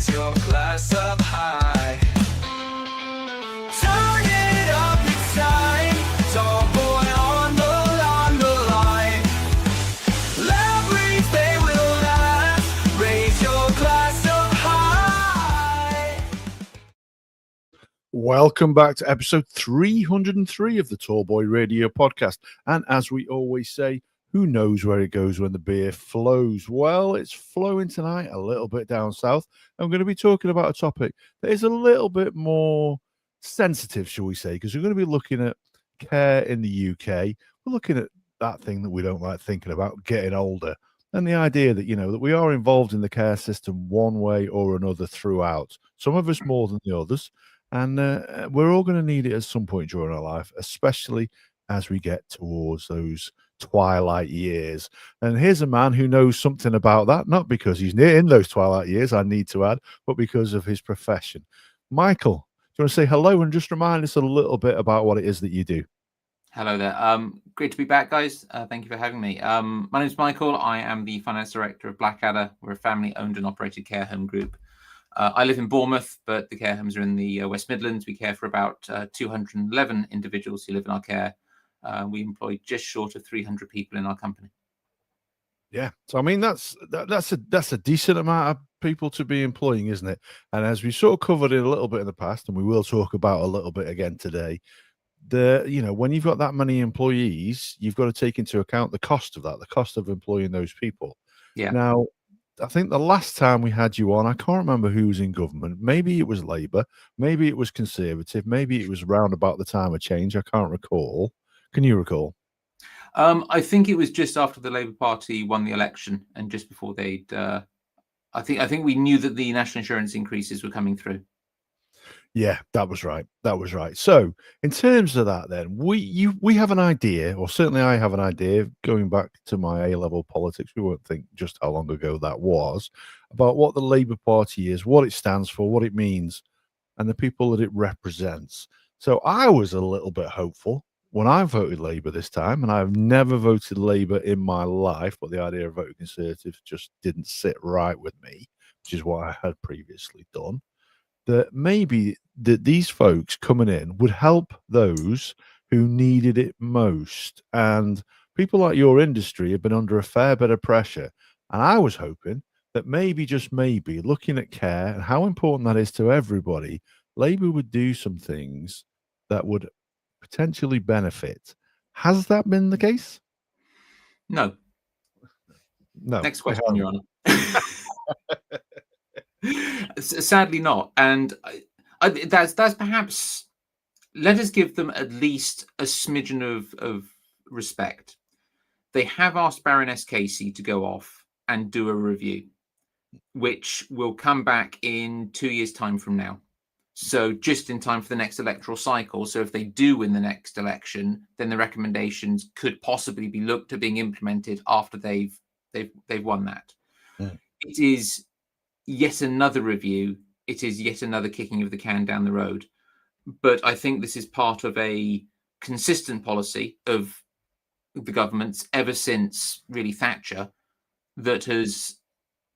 Raise your glass up high. Turn it up, it's time. Tall boy on the line. Loud breeze, they will last. Raise your glass up high. Welcome back to episode 303 of the Tall Boy Radio podcast. And as we always say, who knows where it goes when the beer flows? Well, it's flowing tonight a little bit down south. I'm going to be talking about a topic that is a little bit more sensitive, shall we say, because we're going to be looking at care in the UK. We're looking at that thing that we don't like thinking about, getting older, and the idea that, that we are involved in the care system one way or another throughout. Some of us more than the others. And we're all going to need it at some point during our life, especially as we get towards those twilight years. And here's a man who knows something about that, not because he's in those twilight years, I need to add, but because of his profession. Michael, do you want to say hello and just remind us a little bit about what it is that you do? Hello there. Great to be back, guys. Thank you for having me. My name is Michael. I am the finance director of Blackadder. We're a family-owned and operated care home group. I live in Bournemouth, but the care homes are in the West Midlands. We care for about 211 individuals who live in our care. We employ just short of 300 people in our company. Yeah, so I mean that's a decent amount of people to be employing, isn't it? And as we sort of covered it a little bit in the past, and we will talk about a little bit again today, when you've got that many employees, you've got to take into account the cost of that, the cost of employing those people. Yeah. Now, I think the last time we had you on, I can't remember who was in government. Maybe it was Labour, maybe it was Conservative, maybe it was round about the time of change. I can't recall. Can you recall? I think it was just after the Labour Party won the election, and just before they'd. I think we knew that the national insurance increases were coming through. Yeah, that was right. That was right. So, in terms of that, then we have an idea, or certainly I have an idea, going back to my A-level politics. We won't think just how long ago that was, about what the Labour Party is, what it stands for, what it means, and the people that it represents. So, I was a little bit hopeful when I voted Labour this time, and I've never voted Labour in my life, but the idea of voting Conservative just didn't sit right with me, which is what I had previously done. That maybe that these folks coming in would help those who needed it most. And people like your industry have been under a fair bit of pressure. And I was hoping that maybe, just maybe, looking at care and how important that is to everybody, Labour would do some things that would potentially benefit. Has that been the case? No. Next question, Your Honour. Sadly not. And that's perhaps, let us give them at least a smidgen of respect. They have asked Baroness Casey to go off and do a review, which will come back in 2 years' time from now. So just in time for the next electoral cycle. So if they do win the next election, then the recommendations could possibly be looked at being implemented after they've won that. Yeah. It is yet another review. It is yet another kicking of the can down the road. But I think this is part of a consistent policy of the government's ever since really Thatcher, that has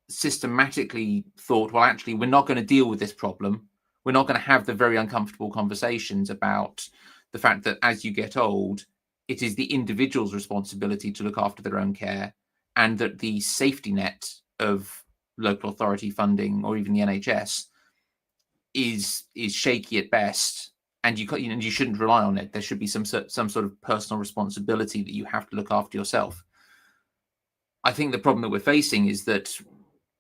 systematically thought, well, actually, we're not going to deal with this problem. We're not going to have the very uncomfortable conversations about the fact that as you get old, it is the individual's responsibility to look after their own care, and that the safety net of local authority funding or even the NHS is shaky at best, and you shouldn't rely on it. There should be some sort of personal responsibility that you have to look after yourself. I think the problem that we're facing is that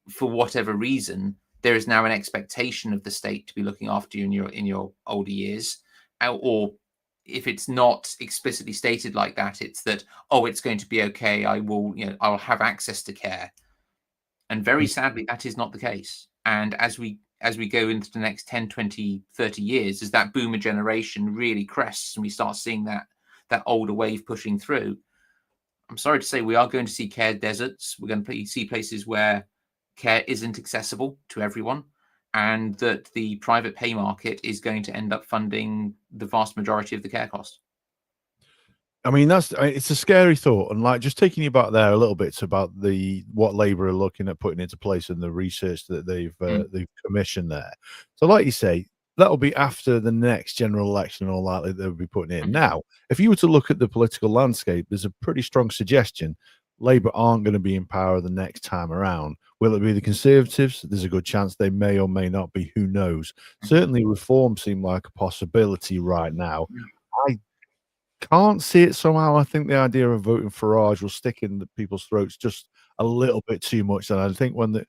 for whatever reason, there is now an expectation of the state to be looking after you in your older years, or if it's not explicitly stated like that, it's that, oh, it's going to be okay. I'll have access to care. And very sadly, that is not the case. And as we go into the next 10, 20, 30 years, as that boomer generation really crests and we start seeing that older wave pushing through, I'm sorry to say we are going to see care deserts. We're going to see places where care isn't accessible to everyone, and that the private pay market is going to end up funding the vast majority of the care cost. I mean, it's a scary thought, and like just taking you back there a little bit about what Labour are looking at putting into place and the research that they've commissioned there. So, like you say, that'll be after the next general election, all that they'll be putting in. Now, if you were to look at the political landscape, there's a pretty strong suggestion Labour aren't going to be in power the next time around. Will it be the Conservatives? There's a good chance they may or may not be. Who knows? Certainly, reform seem like a possibility right now. I can't see it somehow. I think the idea of voting Farage will stick in the people's throats just a little bit too much. And I think when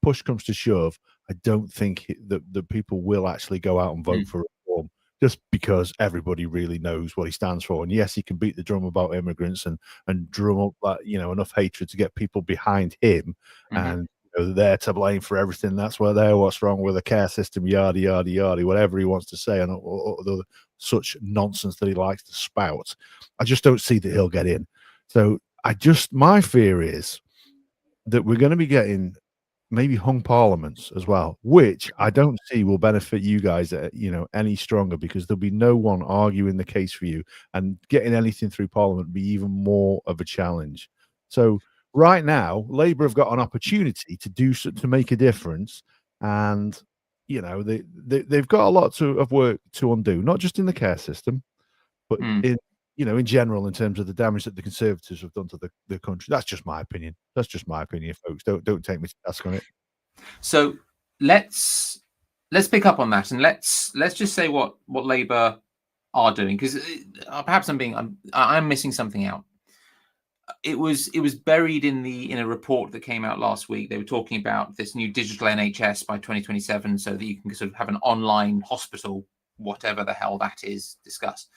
push comes to shove, I don't think that the people will actually go out and vote for reform just because everybody really knows what he stands for. And yes, he can beat the drum about immigrants and drum up that, enough hatred to get people behind him. And they're to blame for everything. That's where they're what's wrong with the care system, yada yada yada, whatever he wants to say, and or the such nonsense that he likes to spout. I just don't see that he'll get in. So my fear is that we're going to be getting maybe hung parliaments as well, which I don't see will benefit you guys, any stronger, because there'll be no one arguing the case for you, and getting anything through parliament would be even more of a challenge. So right now, Labour have got an opportunity to make a difference, and they've got a lot of work to undo, not just in the care system, but in general, in terms of the damage that the Conservatives have done to the country. That's just my opinion. That's just my opinion, folks. Don't take me to task on it. So let's pick up on that, and let's just say what Labour are doing, because perhaps I'm missing something out. It was buried in a report that came out last week. They were talking about this new digital NHS by 2027, so that you can sort of have an online hospital, whatever the hell that is, discussed.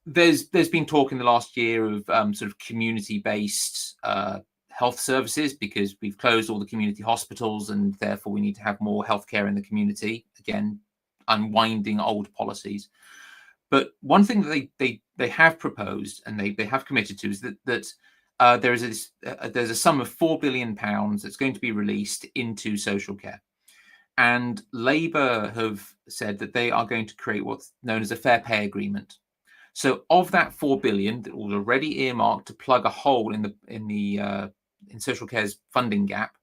There's been talk in the last year of sort of community-based health services, because we've closed all the community hospitals, and therefore we need to have more healthcare in the community. Again, unwinding old policies. But one thing that they have proposed and they have committed to is that there's a sum of £4 billion that's going to be released into social care. And Labour have said that they are going to create what's known as a fair pay agreement. So of that £4 billion that was already earmarked to plug a hole in social care's funding gap,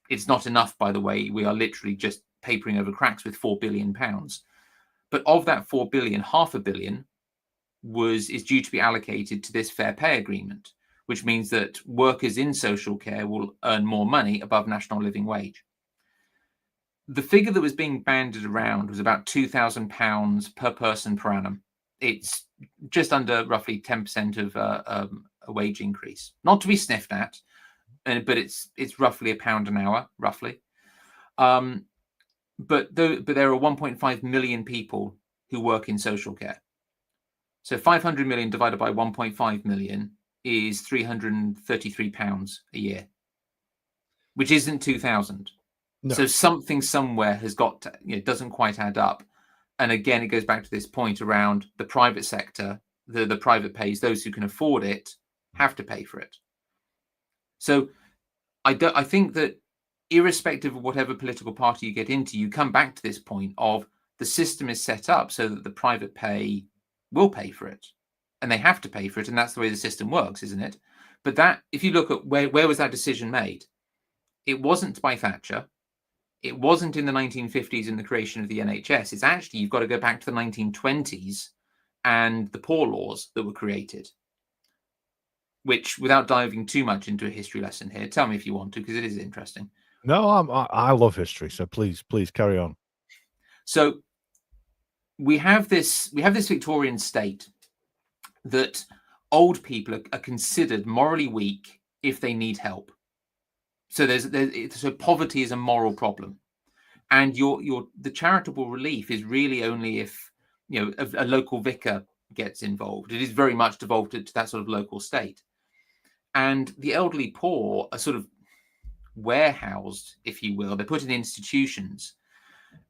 it's not enough, by the way. We are literally just papering over cracks with £4 billion. But of that £4 billion, £500 million is due to be allocated to this fair pay agreement, which means that workers in social care will earn more money above national living wage. The figure that was being bandied around was about £2,000 per person per annum. It's just under roughly 10% of a wage increase. Not to be sniffed at, but it's roughly £1 an hour, roughly. But there are 1.5 million people who work in social care. So 500 million divided by 1.5 million is £333 a year, which isn't 2,000. No. So something somewhere has got to, it doesn't quite add up. And again, it goes back to this point around the private sector. The private pays, those who can afford it have to pay for it. So I think that irrespective of whatever political party you get into, you come back to this point of the system is set up so that the private pay will pay for it, and they have to pay for it, and that's the way the system works, isn't it? But that, if you look at where was that decision made, it wasn't by Thatcher, it wasn't in the 1950s in the creation of the NHS. It's actually, you've got to go back to the 1920s and the poor laws that were created. Which, without diving too much into a history lesson here, tell me if you want to, because it is interesting. No, I love history, so please carry on. So we have this Victorian state that old people are considered morally weak if they need help. So so poverty is a moral problem, and the charitable relief is really only if a local vicar gets involved. It is very much devolved to that sort of local state, and the elderly poor are sort of warehoused, if you will. They're put in institutions,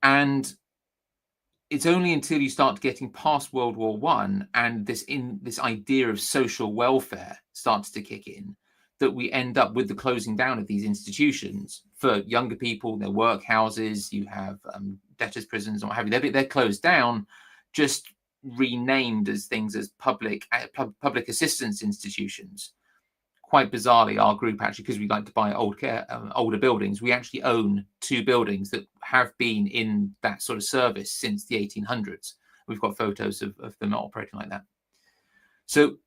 and it's only until you start getting past World War I and this idea of social welfare starts to kick in that we end up with the closing down of these institutions for younger people. Their workhouses, you have debtors' prisons, and what have you. They're closed down just renamed as things as public assistance institutions. Quite bizarrely, our group actually, because we like to buy older buildings, we actually own 2 buildings that have been in that sort of service since the 1800s. We've got photos of them operating like that. So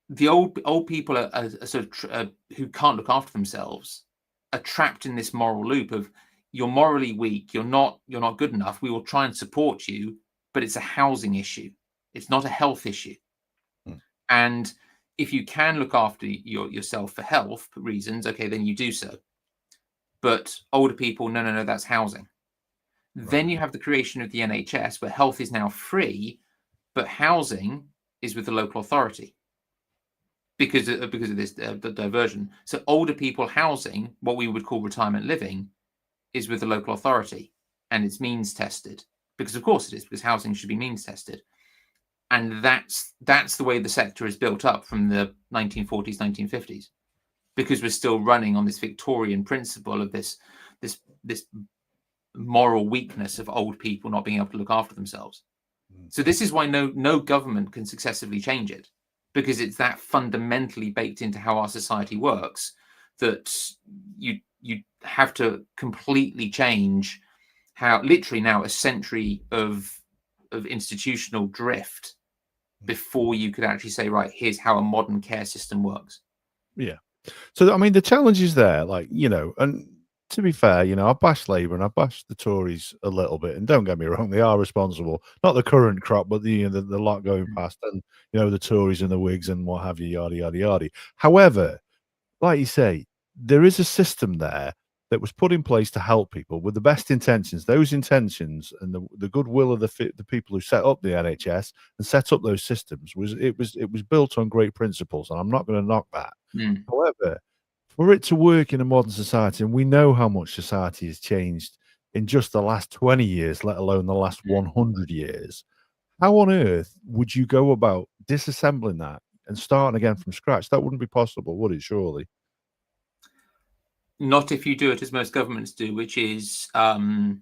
the old people are sort of who can't look after themselves are trapped in this moral loop of, you're morally weak, you're not good enough, we will try and support you, but it's a housing issue, it's not a health issue. And if you can look after yourself for health reasons, okay, then you do so. But older people, no, that's housing. Right. Then you have the creation of the NHS, where health is now free, but housing is with the local authority because of this the diversion. So older people housing, what we would call retirement living, is with the local authority, and it's means tested, because of course it is, because housing should be means tested. And that's the way the sector is built up from the 1940s, 1950s, because we're still running on this Victorian principle of this moral weakness of old people not being able to look after themselves. So this is why no government can successfully change it, because it's that fundamentally baked into how our society works that you have to completely change how, literally now, a century of institutional drift before you could actually say, right, here's how a modern care system works. Yeah. So, I mean, the challenge is there, like, and to be fair, I bash Labour and I bash the Tories a little bit. And don't get me wrong, they are responsible. Not the current crop, but the lot going past, and, the Tories and the Whigs and what have you, yada, yada, yada. However, like you say, there is a system there that was put in place to help people with the best intentions. Those intentions and the goodwill of the people who set up the NHS and set up those systems was built on great principles, and I'm not going to knock that. However, for it to work in a modern society, and we know how much society has changed in just the last 20 years, let alone the last 100 years, how on earth would you go about disassembling that and starting again from scratch? That wouldn't be possible, would it, surely? Not if you do it as most governments do, which is sort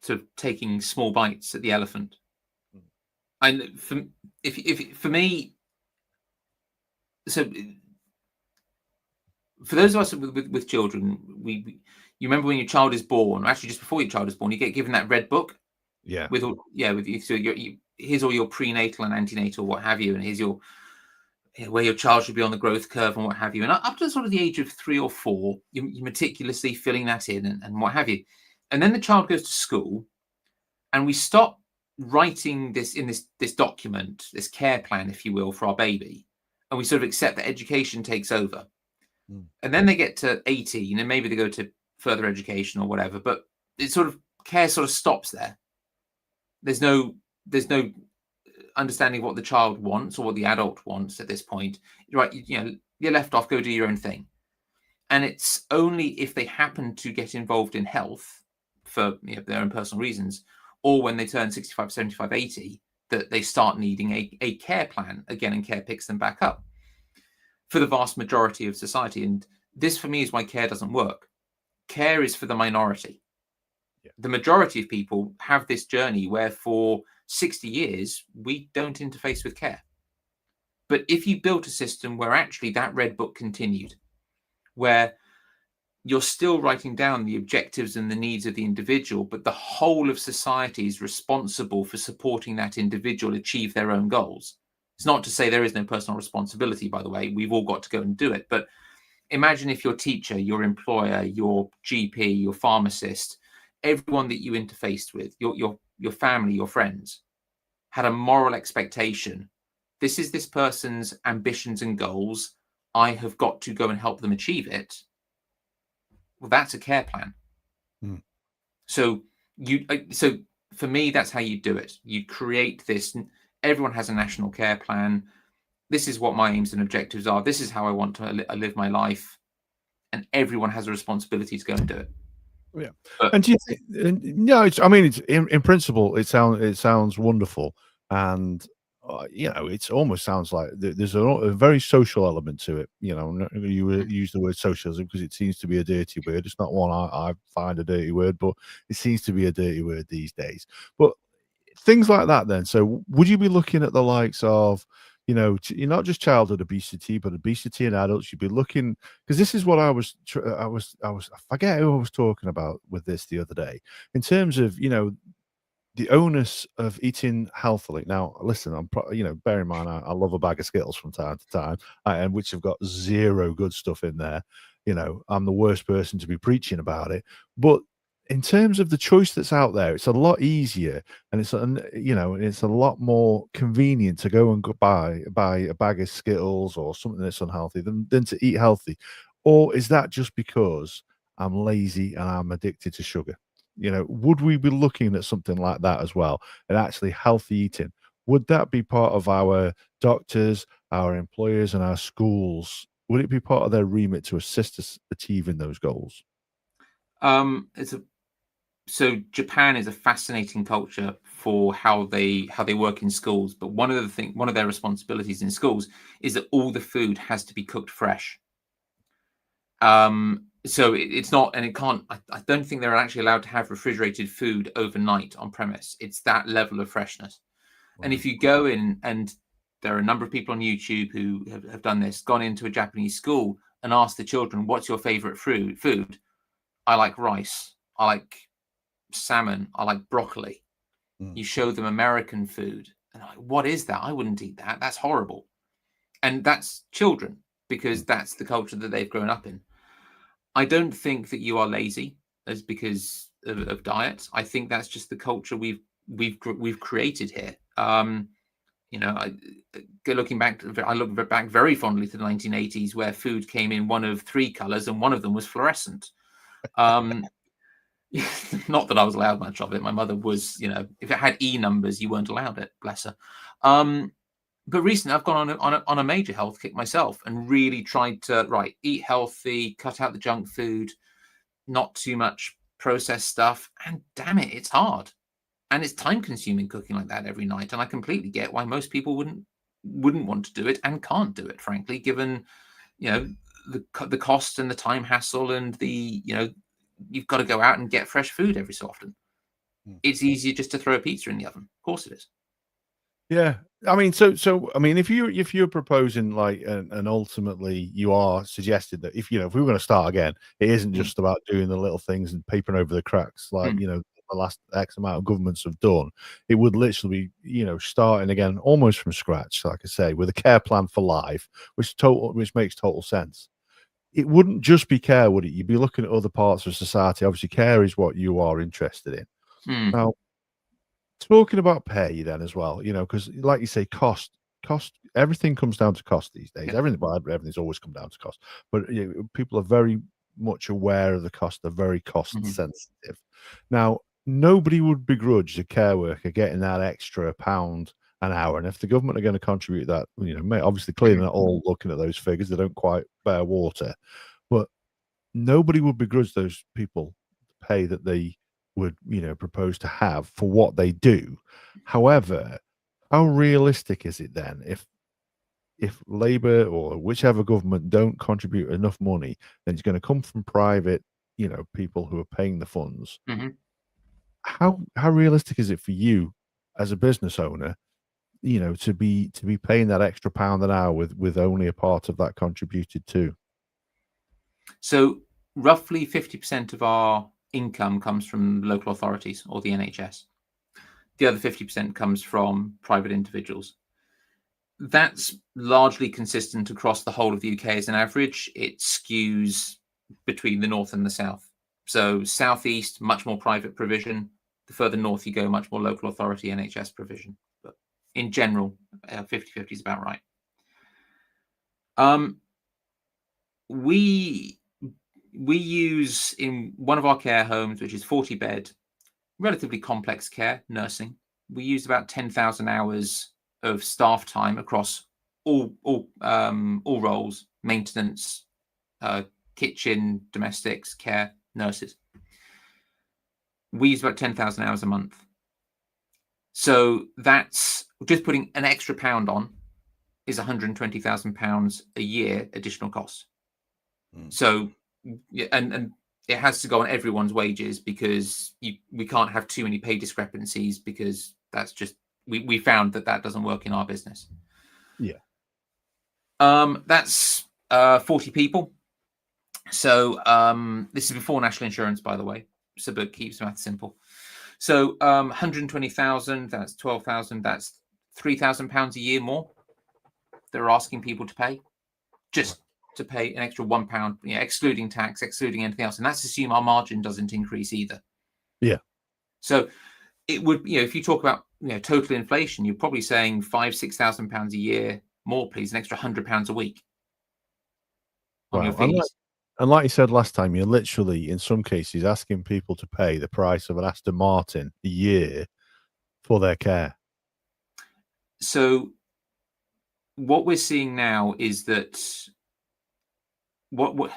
of taking small bites at the elephant. And for me, so for those of us with children, you remember when your child is born, or actually just before your child is born, you get given that red book. Yeah. So here's all your prenatal and antenatal, what have you, and here's your where your child should be on the growth curve and what have you. And up to sort of the age of 3 or 4, you're meticulously filling that in and what have you. And then the child goes to school, and we stop writing this in this document, this care plan, if you will, for our baby, and we sort of accept that education takes over. And then they get to 18, and maybe they go to further education or whatever, but it sort of care sort of stops there. There's no understanding what the child wants or what the adult wants at this point. Right, you're left off, go do your own thing. And it's only if they happen to get involved in health for their own personal reasons, or when they turn 65, 75, 80, that they start needing a care plan again, and care picks them back up for the vast majority of society. And this, for me, is why care doesn't work. Care is for the minority. Yeah. The majority of people have this journey where for 60 years, we don't interface with care. But if you built a system where actually that red book continued, where you're still writing down the objectives and the needs of the individual, but the whole of society is responsible for supporting that individual achieve their own goals. It's not to say there is no personal responsibility, by the way. We've all got to go and do it. But imagine if your teacher, your employer, your GP, your pharmacist, everyone that you interfaced with, your family, your friends, had a moral expectation. This is this person's ambitions and goals. I have got to go and help them achieve it. Well, that's a care plan. So for me, that's how you do it. You create this. Everyone has a national care plan. This is what my aims and objectives are. This is how I want to live my life. And everyone has a responsibility to go and do it. Yeah. And do you think? No, it's in principle, it sounds wonderful, and it almost sounds like there's a very social element to it. You use the word socialism because it seems to be a dirty word. It's not one I find a dirty word, but it seems to be a dirty word these days. But things like that then. So would you be looking at the likes of, you're not just childhood obesity, but obesity in adults? You'd be looking, because this is what I forget who I was talking about with this the other day, in terms of, the onus of eating healthily. Now, listen, bear in mind, I love a bag of Skittles from time to time, and which have got zero good stuff in there. I'm the worst person to be preaching about it. But in terms of the choice that's out there, it's a lot easier, and it's a lot more convenient to go and buy a bag of Skittles or something that's unhealthy than to eat healthy. Or is that just because I'm lazy and I'm addicted to sugar? Would we be looking at something like that as well? And actually healthy eating, would that be part of our doctors, our employers, and our schools? Would it be part of their remit to assist us achieving those goals? So Japan is a fascinating culture for how they work in schools. But one of their responsibilities in schools is that all the food has to be cooked fresh. So it's not, and it can't. I don't think they're actually allowed to have refrigerated food overnight on premise. It's that level of freshness. And if you go in, and there are a number of people on YouTube who have done this, gone into a Japanese school and asked the children, "What's your favorite food?" I like rice. I like salmon. I like broccoli. You show them American food, and I'm like, what is that? I wouldn't eat that. That's horrible. And that's children, because that's the culture that they've grown up in. I don't think that you are lazy as because of diet. I think that's just the culture we've created here. Looking back, I look back very fondly to the 1980s, where food came in one of three colors, and one of them was fluorescent. Not that I was allowed much of it. My mother was, if it had E numbers, you weren't allowed it. Bless her. But recently, I've gone on a major health kick myself, and really tried to eat healthy, cut out the junk food, not too much processed stuff. And damn it, it's hard, and it's time consuming cooking like that every night. And I completely get why most people wouldn't want to do it and can't do it, frankly, given the cost and the time hassle, and the you've got to go out and get fresh food every so often. It's easier just to throw a pizza in the oven. Of course it is. Yeah, I mean, so I mean, if you're proposing and ultimately you are suggesting that if we were going to start again, it isn't just about doing the little things and papering over the cracks the last X amount of governments have done. It would literally be starting again almost from scratch, like I say, with a care plan for life, which makes total sense. It wouldn't just be care, would it? You'd be looking at other parts of society. Obviously, care is what you are interested in. Now, talking about pay then as well, because like you say, cost, everything comes down to cost these days. Yeah. Everything's always come down to cost, but people are very much aware of the cost. They're very cost sensitive. Now, nobody would begrudge a care worker getting that extra £1 an hour, and if the government are going to contribute that, obviously clearly not all looking at those figures, they don't quite bear water, but nobody would begrudge those people the pay that they would propose to have for what they do. However, how realistic is it then if Labour or whichever government don't contribute enough money, then it's going to come from private people who are paying the funds? How realistic is it for you as a business owner to be paying that extra £1 an hour with only a part of that contributed to? So roughly 50% of our income comes from local authorities or the NHS. The other 50% comes from private individuals. That's largely consistent across the whole of the UK as an average. It skews between the north and the south. So southeast, much more private provision. The further north you go, much more local authority NHS provision. But in general, 50-50 is about right. We use, in one of our care homes, which is 40-bed, relatively complex care, nursing, we use about 10,000 hours of staff time across all roles: maintenance, kitchen, domestics, care, nurses. We use about 10,000 hours a month. So that's just putting an extra £1 on is £120,000 a year additional cost. So, and it has to go on everyone's wages, because we can't have too many pay discrepancies, because That's just we found that doesn't work in our business. Yeah. That's 40 people. So this is before national insurance, by the way. So, but keeps math simple. So 120,000. That's 12,000. That's £3,000 a year more. They're asking people to pay, just to pay an extra £1, excluding tax, excluding anything else, and that's assume our margin doesn't increase either. Yeah. So it would, if you talk about total inflation, you're probably saying £5,000-6,000 a year more, please, an extra £100 a week on your fees. And like you said last time, you're literally, in some cases, asking people to pay the price of an Aston Martin a year for their care. So what we're seeing now is that the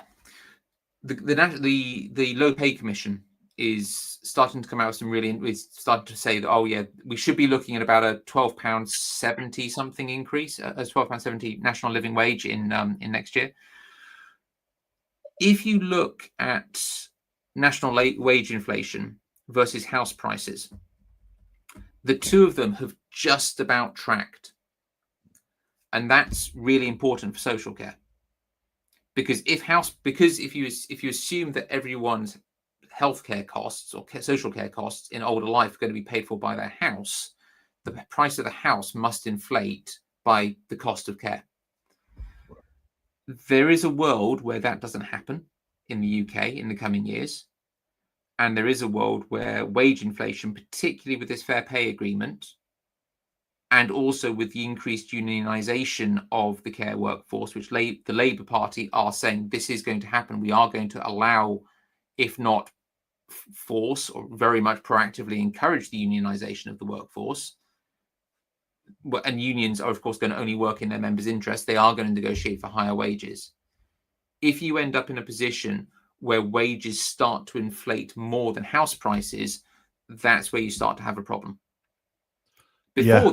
Low Pay Commission is starting to come out with some really, it's starting to say that, oh yeah, we should be looking at about a £12.70 something increase, as £12.70 national living wage in next year. If you look at national wage inflation versus house prices, the two of them have just about tracked, and that's really important for social care. Because if you assume that everyone's healthcare costs or social care costs in older life are going to be paid for by their house, the price of the house must inflate by the cost of care. There is a world where that doesn't happen in the UK in the coming years. And there is a world where wage inflation, particularly with this fair pay agreement, and also with the increased unionisation of the care workforce, which the Labour Party are saying this is going to happen. We are going to allow, if not force, or very much proactively encourage the unionisation of the workforce. And unions are, of course, going to only work in their members' interest. They are going to negotiate for higher wages. If you end up in a position where wages start to inflate more than house prices, that's where you start to have a problem. Before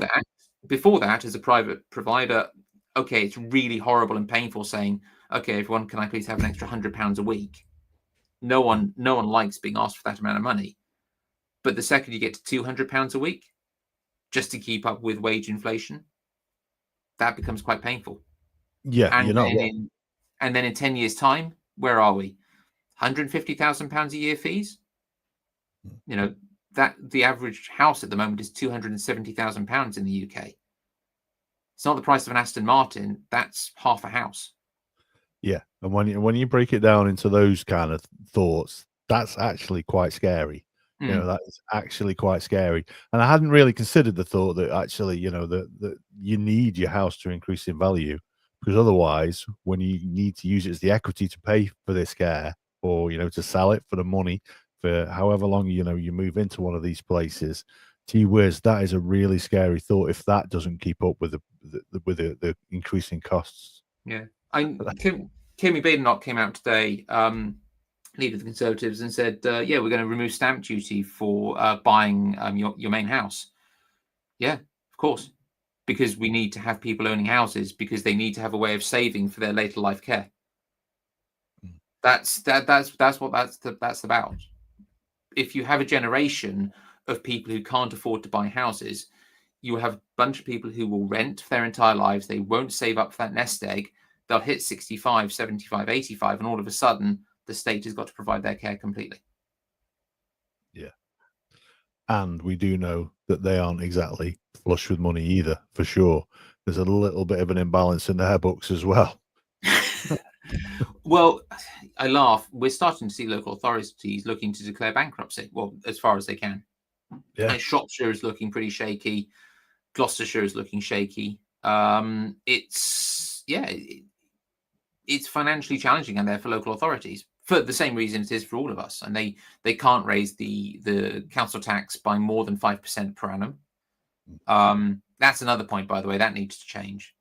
that, as a private provider, okay, it's really horrible and painful saying, okay, everyone, can I please have an extra £100 a week? No one likes being asked for that amount of money. But the second you get to £200 a week, just to keep up with wage inflation, that becomes quite painful. Yeah, and you're not then wrong. and then in 10 years' time, where are we? £150,000 a year fees? That the average house at the moment is £270,000 in the UK. It's not the price of an Aston Martin. That's half a house. Yeah, and when you break it down into those kind of thoughts, that's actually quite scary. That is actually quite scary. And I hadn't really considered the thought that actually, that you need your house to increase in value, because otherwise, when you need to use it as the equity to pay for this care, or to sell it for the money for however long you move into one of these places, gee whiz, that is a really scary thought if that doesn't keep up with the increasing costs. Yeah. Kemi Badenoch came out today, leader of the Conservatives, and said, yeah, we're going to remove stamp duty for buying your main house. Yeah, of course, because we need to have people owning houses, because they need to have a way of saving for their later life care. That's what that's about. If you have a generation of people who can't afford to buy houses, you will have a bunch of people who will rent for their entire lives. They won't save up for that nest egg. They'll hit 65, 75, 85, and all of a sudden, the state has got to provide their care completely. Yeah. And we do know that they aren't exactly flush with money either, for sure. There's a little bit of an imbalance in their books as well. Well, I laugh. We're starting to see local authorities looking to declare bankruptcy, well, as far as they can. Yeah. Shropshire is looking pretty shaky. Gloucestershire is looking shaky. It's financially challenging and there for local authorities for the same reason it is for all of us. And they can't raise the council tax by more than 5% per annum. That's another point, by the way, that needs to change.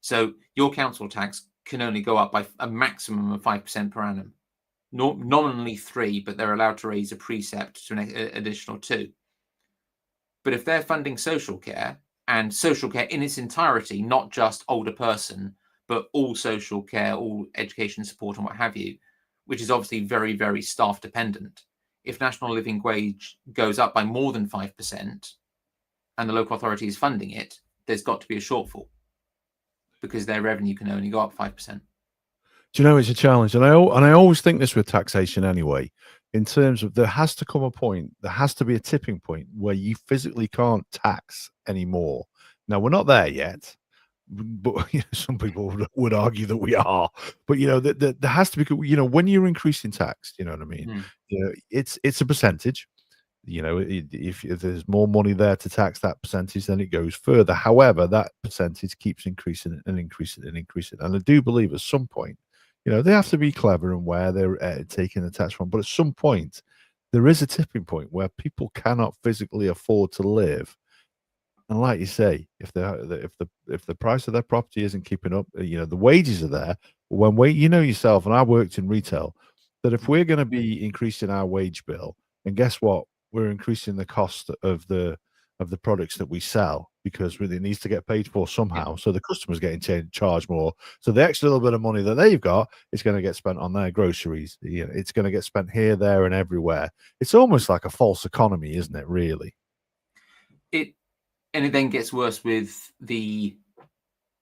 So your council tax can only go up by a maximum of 5% per annum. Nominally 3%, but they're allowed to raise a precept to an additional 2%. But if they're funding social care, and social care in its entirety, not just older person, but all social care, all education support and what have you, which is obviously very, very staff dependent. If national living wage goes up by more than 5%, and the local authority is funding it, there's got to be a shortfall because their revenue can only go up 5%. Do you know, it's a challenge, and I always think this with taxation anyway. In terms of, there has to come a point, there has to be a tipping point where you physically can't tax anymore. Now we're not there yet, but some people would argue that we are. But there has to be, when you're increasing tax, you know what I mean. It's a percentage. If there's more money there to tax that percentage, then it goes further. However, that percentage keeps increasing and increasing and increasing. And I do believe at some point, they have to be clever in where they're taking the tax from. But at some point, there is a tipping point where people cannot physically afford to live. And like you say, if the price of their property isn't keeping up, the wages are there. Yourself, and I worked in retail, that if we're going to be increasing our wage bill, and guess what, we're increasing the cost of the products that we sell, because it needs to get paid for somehow. So the customer's getting charged more. So the extra little bit of money that they've got is going to get spent on their groceries. It's going to get spent here, there, and everywhere. It's almost like a false economy, isn't it? Really. And it then gets worse with the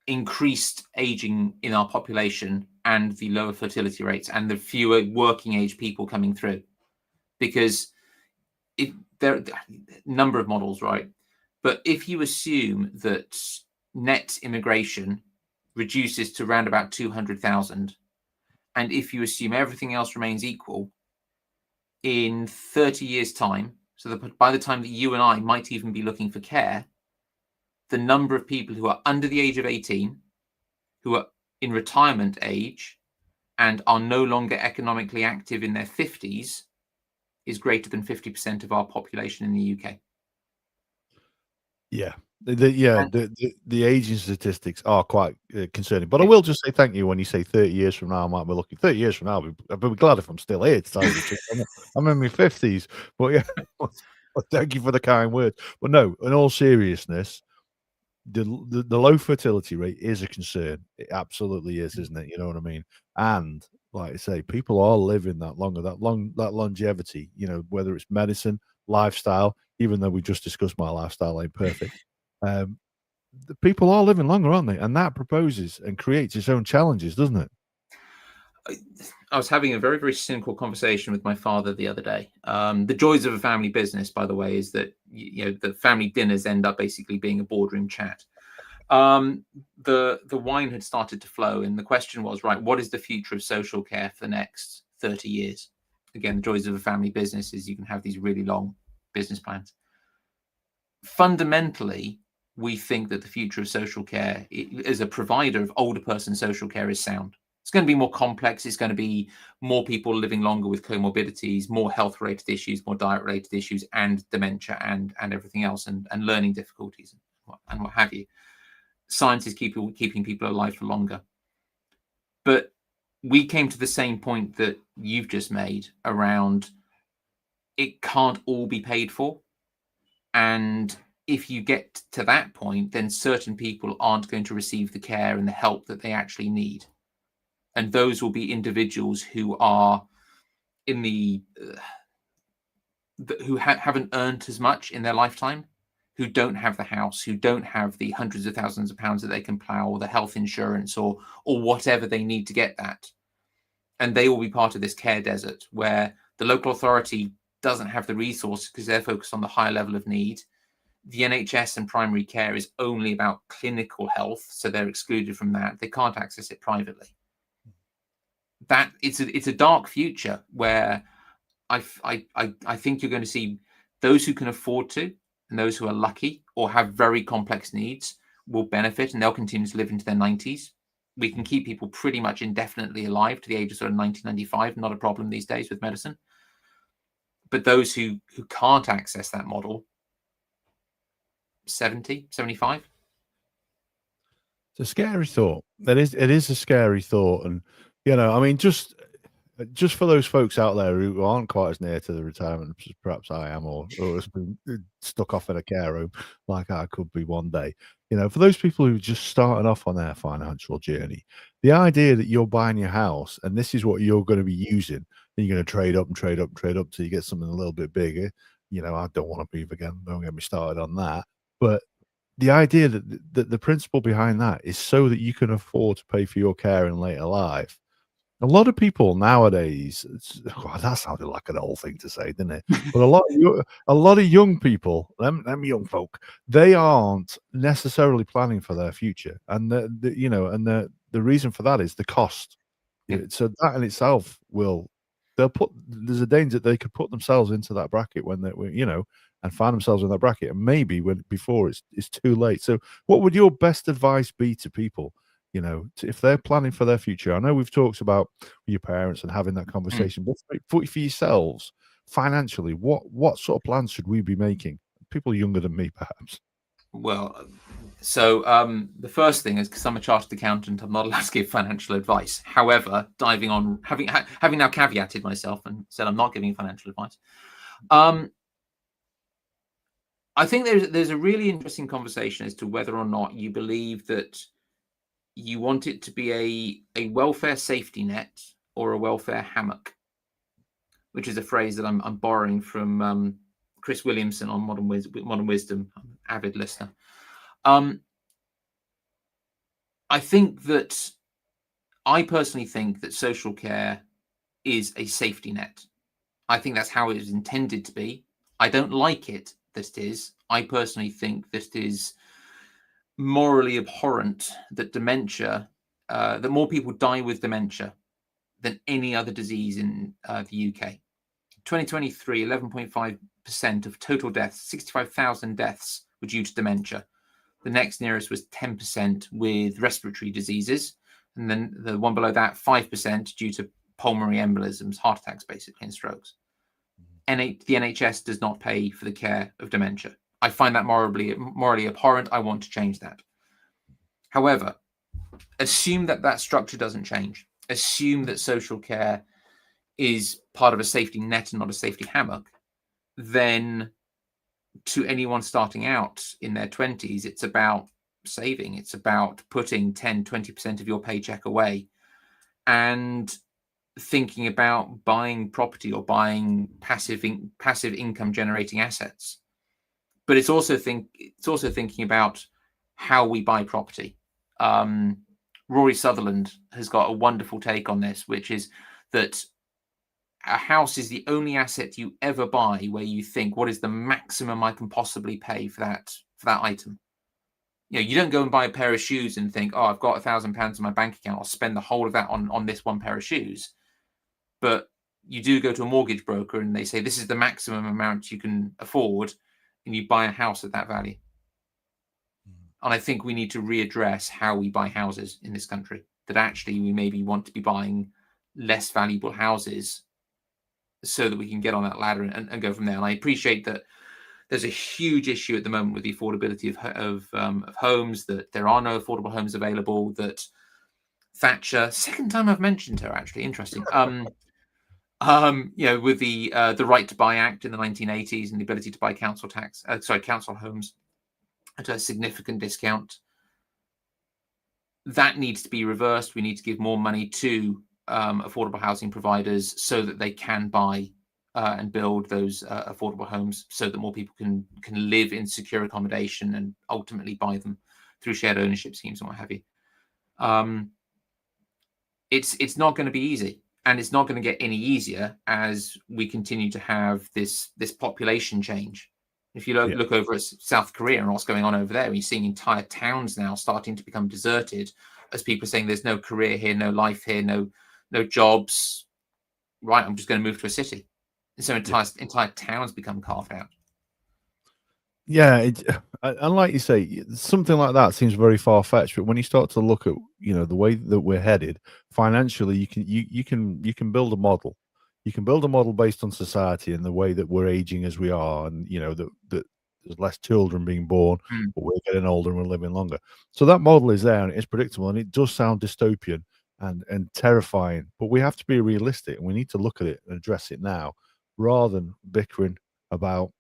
increased aging in our population and the lower fertility rates and the fewer working age people coming through, because there are a number of models, right? But if you assume that net immigration reduces to around about 200,000, and if you assume everything else remains equal, in 30 years' time, so that by the time that you and I might even be looking for care, the number of people who are under the age of 18, who are in retirement age, and are no longer economically active in their 50s is greater than 50% of our population in the UK. Yeah. The aging statistics are quite concerning. But I will just say thank you when you say 30 years from now, I might be looking. 30 years from now, I'll be glad if I'm still here, to tell you the truth. I'm in my 50s. But yeah, thank you for the kind words. But no, in all seriousness, the low fertility rate is a concern. It absolutely is, isn't it? You know what I mean? And like I say, people are living that longer, that longevity, whether it's medicine, lifestyle, even though we just discussed my lifestyle ain't perfect. The people are living longer, aren't they? And that proposes and creates its own challenges, doesn't it? I was having a very, very cynical conversation with my father the other day. The joys of a family business, by the way, is that the family dinners end up basically being a boardroom chat. The wine had started to flow, and the question was, right, what is the future of social care for the next 30 years? Again, the joys of a family business is you can have these really long business plans. Fundamentally, we think that the future of social care as a provider of older person social care is sound. It's going to be more complex. It's going to be more people living longer with comorbidities, more health-related issues, more diet-related issues, and dementia and everything else, and learning difficulties and what have you. Science is keeping people alive for longer. But we came to the same point that you've just made around it can't all be paid for. And if you get to that point, then certain people aren't going to receive the care and the help that they actually need. And those will be individuals who are in who haven't earned as much in their lifetime, who don't have the house, who don't have the hundreds of thousands of pounds that they can plow, or the health insurance, or whatever they need to get that. And they will be part of this care desert where the local authority doesn't have the resources because they're focused on the higher level of need. The NHS and primary care is only about clinical health, so they're excluded from that. They can't access it privately. That it's a dark future where I think you're going to see those who can afford to, and those who are lucky or have very complex needs will benefit, and they'll continue to live into their 90s. We can keep people pretty much indefinitely alive to the age of sort of 1995, not a problem these days with medicine. But those who can't access that model, 70, 75. It's a scary thought. It is a scary thought. And, I mean, just for those folks out there who aren't quite as near to the retirement as perhaps I am, or has been stuck off in a care home like I could be one day, for those people who are just starting off on their financial journey, the idea that you're buying your house and this is what you're going to be using, and you're going to trade up and trade up and trade up till you get something a little bit bigger. I don't want to move again. Don't get me started on that. But the idea that the principle behind that is so that you can afford to pay for your care in later life. A lot of people nowadays, God, that sounded like an old thing to say, didn't it? But a lot of young people, them young folk, they aren't necessarily planning for their future, and the reason for that is the cost. Yeah. So that in itself there's a danger that they could put themselves into that bracket when and find themselves in that bracket, and maybe before it's too late. So, what would your best advice be to people? If they're planning for their future, I know we've talked about your parents and having that conversation, but for yourselves financially, what sort of plans should we be making? People younger than me, perhaps. Well, so the first thing is, because I'm a chartered accountant, I'm not allowed to give financial advice. However, diving on, having now caveated myself and said I'm not giving financial advice, I think there's a really interesting conversation as to whether or not you believe that you want it to be a welfare safety net or a welfare hammock, which is a phrase that I'm borrowing from Chris Williamson on Modern Wisdom. I'm an avid listener. I personally think that social care is a safety net. I think that's how it is intended to be. I don't like it that it is. I personally think that it is morally abhorrent that that more people die with dementia than any other disease in the UK. 2023, 11.5% of total deaths, 65,000 deaths were due to dementia. The next nearest was 10% with respiratory diseases. And then the one below that, 5% due to pulmonary embolisms, heart attacks, basically, and strokes. The NHS does not pay for the care of dementia. I find that morally abhorrent. I want to change that. However, assume that structure doesn't change. Assume that social care is part of a safety net and not a safety hammock. Then to anyone starting out in their 20s, it's about saving. It's about putting 10, 20% of your paycheck away and thinking about buying property or buying passive income generating assets. But it's also thinking about how we buy property. Rory Sutherland has got a wonderful take on this, which is that a house is the only asset you ever buy where you think, what is the maximum I can possibly pay for that item? You don't go and buy a pair of shoes and think, oh, I've got £1,000 in my bank account, I'll spend the whole of that on this one pair of shoes. But you do go to a mortgage broker and they say, this is the maximum amount you can afford, and you buy a house at that value. And I think we need to readdress how we buy houses in this country, that actually we maybe want to be buying less valuable houses so that we can get on that ladder and go from there. And I appreciate that there's a huge issue at the moment with the affordability of homes, that there are no affordable homes available, that Thatcher, second time I've mentioned her, actually, interesting. With the Right to Buy Act in the 1980s and the ability to buy council homes at a significant discount. That needs to be reversed. We need to give more money to affordable housing providers so that they can buy and build those affordable homes, so that more people can live in secure accommodation and ultimately buy them through shared ownership schemes and what have you. It's not going to be easy, and it's not going to get any easier as we continue to have this population change. If you look over at South Korea and what's going on over there, you're seeing entire towns now starting to become deserted as people are saying there's no career here, no life here, no jobs. Right, I'm just going to move to a city. And so entire towns become carved out. Yeah, and like you say, something like that seems very far fetched. But when you start to look at the way that we're headed financially, you can build a model. You can build a model based on society and the way that we're aging as we are, and that there's less children being born, but we're getting older and we're living longer. So that model is there and it's predictable, and it does sound dystopian and terrifying. But we have to be realistic, and we need to look at it and address it now, rather than bickering about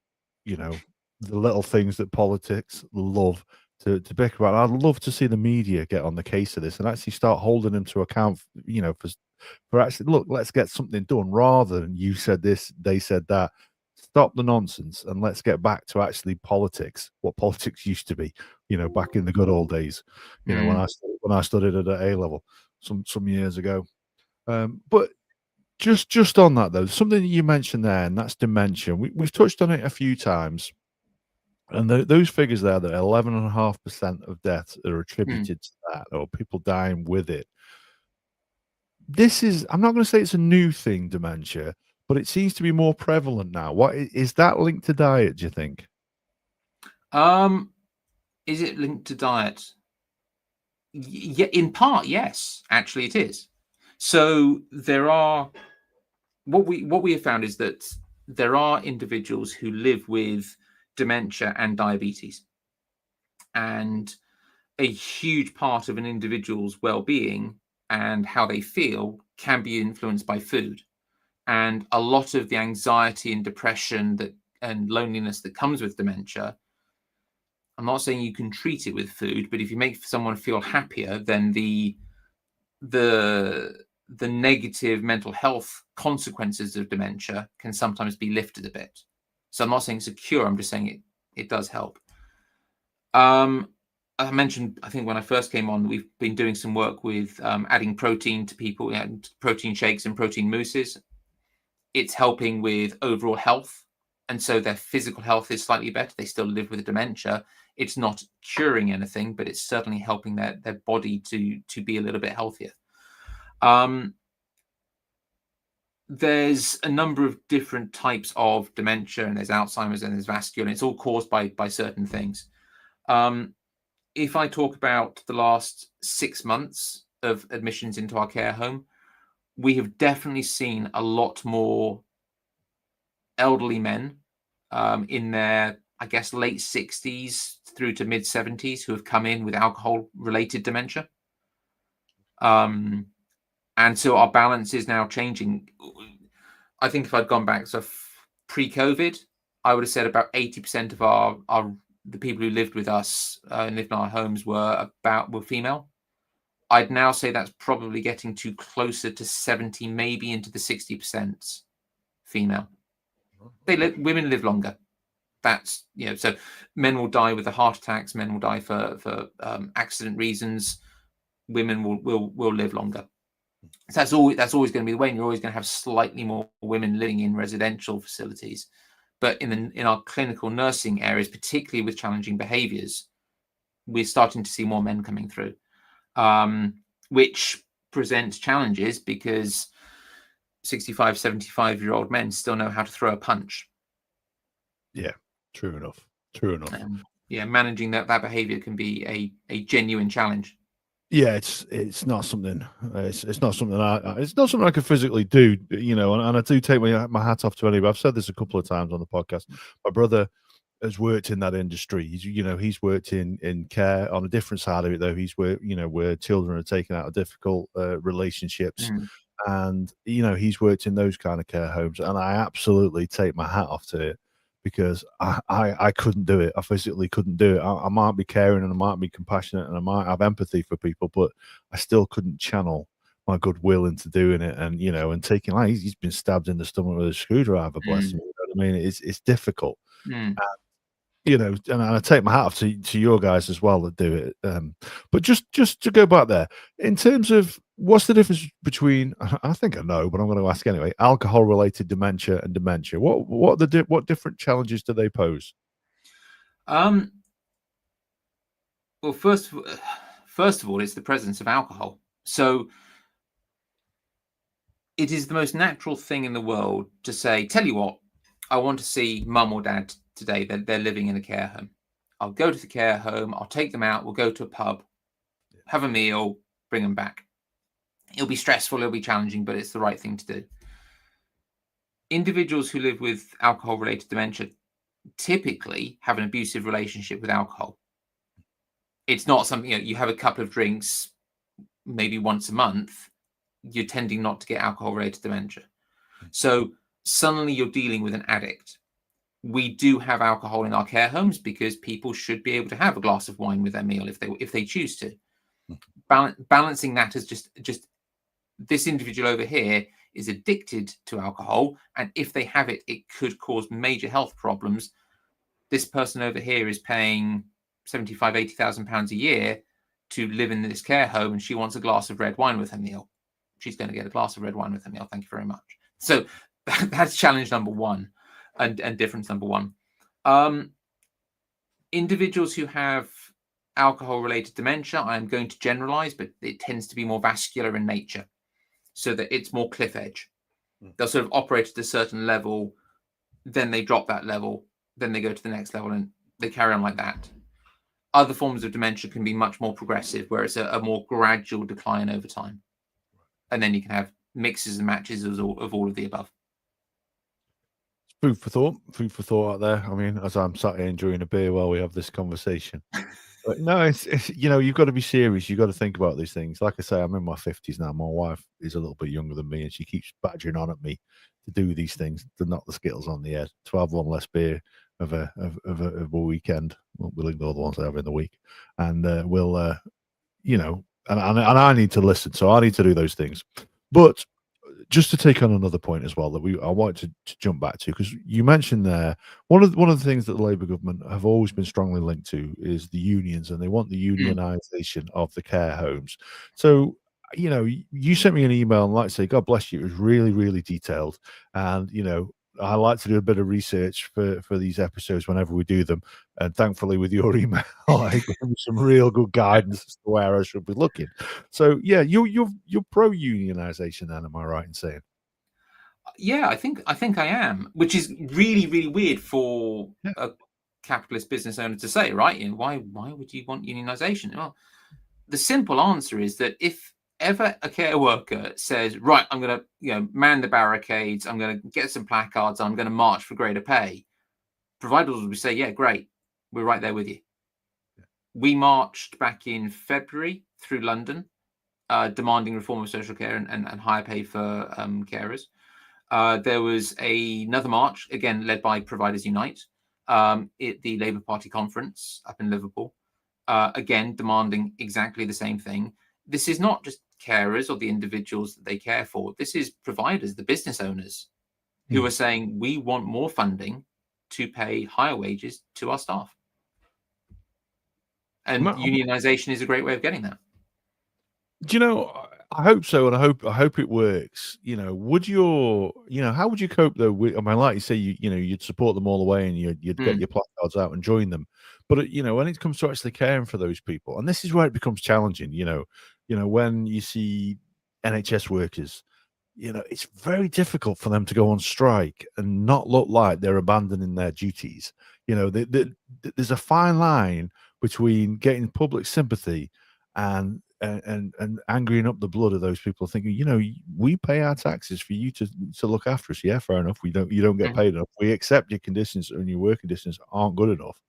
the little things that politics love to bicker about. I'd love to see the media get on the case of this and actually start holding them to account, for actually, look, let's get something done, rather than you said this, they said that. stop the nonsense and let's get back to actually politics, what politics used to be, back in the good old days, when I studied at A level some years ago. But just on that though, something that you mentioned there, and that's dementia. We've touched on it a few times, and those figures there, that 11.5% of deaths are attributed to that, or people dying with it. This is, I'm not going to say it's a new thing, dementia, but it seems to be more prevalent now. What is that linked to diet, do you think? Is it linked to diet? Yeah, in part, yes. Actually, it is. So there are, what we have found is that there are individuals who live with dementia and diabetes, and a huge part of an individual's well-being and how they feel can be influenced by food. And a lot of the anxiety and depression and loneliness that comes with dementia, I'm not saying you can treat it with food, but if you make someone feel happier, then the negative mental health consequences of dementia can sometimes be lifted a bit. So I'm not saying it's a cure, I'm just saying it does help. I mentioned, I think when I first came on, we've been doing some work with adding protein to people, and protein shakes and protein mousses. It's helping with overall health. And so their physical health is slightly better. They still live with dementia. It's not curing anything, but it's certainly helping their body to be a little bit healthier. There's a number of different types of dementia, and there's Alzheimer's and there's vascular, and it's all caused by certain things. If I talk about the last 6 months of admissions into our care home, we have definitely seen a lot more elderly men in their, I guess, late 60s through to mid 70s who have come in with alcohol-related dementia. And so our balance is now changing. I think if I'd gone back to pre-COVID, I would have said about 80% of the people who lived with us and lived in our homes were female. I'd now say that's probably getting to closer to 70, maybe into the 60% female. Women live longer. That's, so men will die with the heart attacks, men will die for accident reasons. Women will live longer. So that's always going to be the way, and you're always going to have slightly more women living in residential facilities. But in our clinical nursing areas, particularly with challenging behaviours, we're starting to see more men coming through, which presents challenges because 65, 75-year-old men still know how to throw a punch. Yeah, true enough. Managing that behaviour can be a genuine challenge. Yeah, it's not something. It's not something I can physically do, and I do take my hat off to anybody. I've said this a couple of times on the podcast. My brother has worked in that industry. He's worked in care on a different side of it, though. He's worked, where children are taken out of difficult relationships, and he's worked in those kind of care homes. And I absolutely take my hat off to it, because I couldn't do it. I physically couldn't do it. I might be caring and I might be compassionate and I might have empathy for people, but I still couldn't channel my goodwill into doing it. And and taking, like, he's been stabbed in the stomach with a screwdriver. Bless him. You know what I mean? It's difficult. And, and I take my hat off to your guys as well that do it. But just to go back there, in terms of what's the difference between, I think I know, but I'm going to ask anyway, alcohol-related dementia and dementia. What different challenges do they pose? Well, first of all, it's the presence of alcohol. So it is the most natural thing in the world to say, tell you what, I want to see mum or dad today. They're living in a care home. I'll go to the care home. I'll take them out. We'll go to a pub, have a meal, bring them back. It'll be stressful. It'll be challenging, but it's the right thing to do. Individuals who live with alcohol-related dementia typically have an abusive relationship with alcohol. It's not something, you have a couple of drinks, maybe once a month, you're tending not to get alcohol-related dementia. So suddenly you're dealing with an addict. We do have alcohol in our care homes because people should be able to have a glass of wine with their meal if they choose to. Balancing that as just this individual over here is addicted to alcohol, and if they have it, it could cause major health problems. This person over here is paying 75, 80,000 pounds a year to live in this care home, and she wants a glass of red wine with her meal. She's going to get a glass of red wine with her meal. Thank you very much. So that's challenge number one, and difference number one. Individuals who have alcohol-related dementia, I'm going to generalize, but it tends to be more vascular in nature, so that it's more cliff edge. They'll sort of operate at a certain level, then they drop that level, then they go to the next level, and they carry on like that. Other forms of dementia can be much more progressive, where it's a more gradual decline over time. And then you can have mixes and matches of all of the above. Food for thought out there. I mean, as I'm sat here enjoying a beer while we have this conversation. But no, it's you've got to be serious. You've got to think about these things. Like I say, I'm in my 50s now. My wife is a little bit younger than me, and she keeps badgering on at me to do these things, to knock the skittles on the head, to have one less beer of a weekend. We'll ignore the ones I have in the week, and we'll and I need to listen, so I need to do those things. But just to take on another point as well that I wanted to jump back to, because you mentioned there one of the things that the Labour government have always been strongly linked to is the unions, and they want the unionisation of the care homes. So you sent me an email, and like I say, God bless you, it was really, really detailed, and I like to do a bit of research for these episodes whenever we do them, and thankfully with your email, I gave me some real good guidance as to where I should be looking. So yeah, you're pro unionisation, then, am I right in saying? Yeah, I think I am, which is really, really weird for a capitalist business owner to say, right? Why would you want unionisation? Well, the simple answer is that if ever a care worker says, right, I'm going to man the barricades, I'm going to get some placards, I'm going to march for greater pay, providers will say, yeah, great, we're right there with you. We marched back in February through London, demanding reform of social care and higher pay for carers. There was another march, again led by Providers Unite, at the Labour Party conference up in Liverpool, again demanding exactly the same thing. This is not just carers or the individuals that they care for. This is providers, the business owners, who are saying we want more funding to pay higher wages to our staff. And unionisation is a great way of getting that. Do I hope so, and I hope it works. How would you cope though? I mean, like you say, you'd support them all the way, and you'd get your placards out and join them. But when it comes to actually caring for those people, and this is where it becomes challenging. When you see NHS workers, it's very difficult for them to go on strike and not look like they're abandoning their duties. There's a fine line between getting public sympathy and angering up the blood of those people, thinking, we pay our taxes for you to look after us. Yeah, fair enough. You don't get paid enough. We accept your conditions and your working conditions aren't good enough.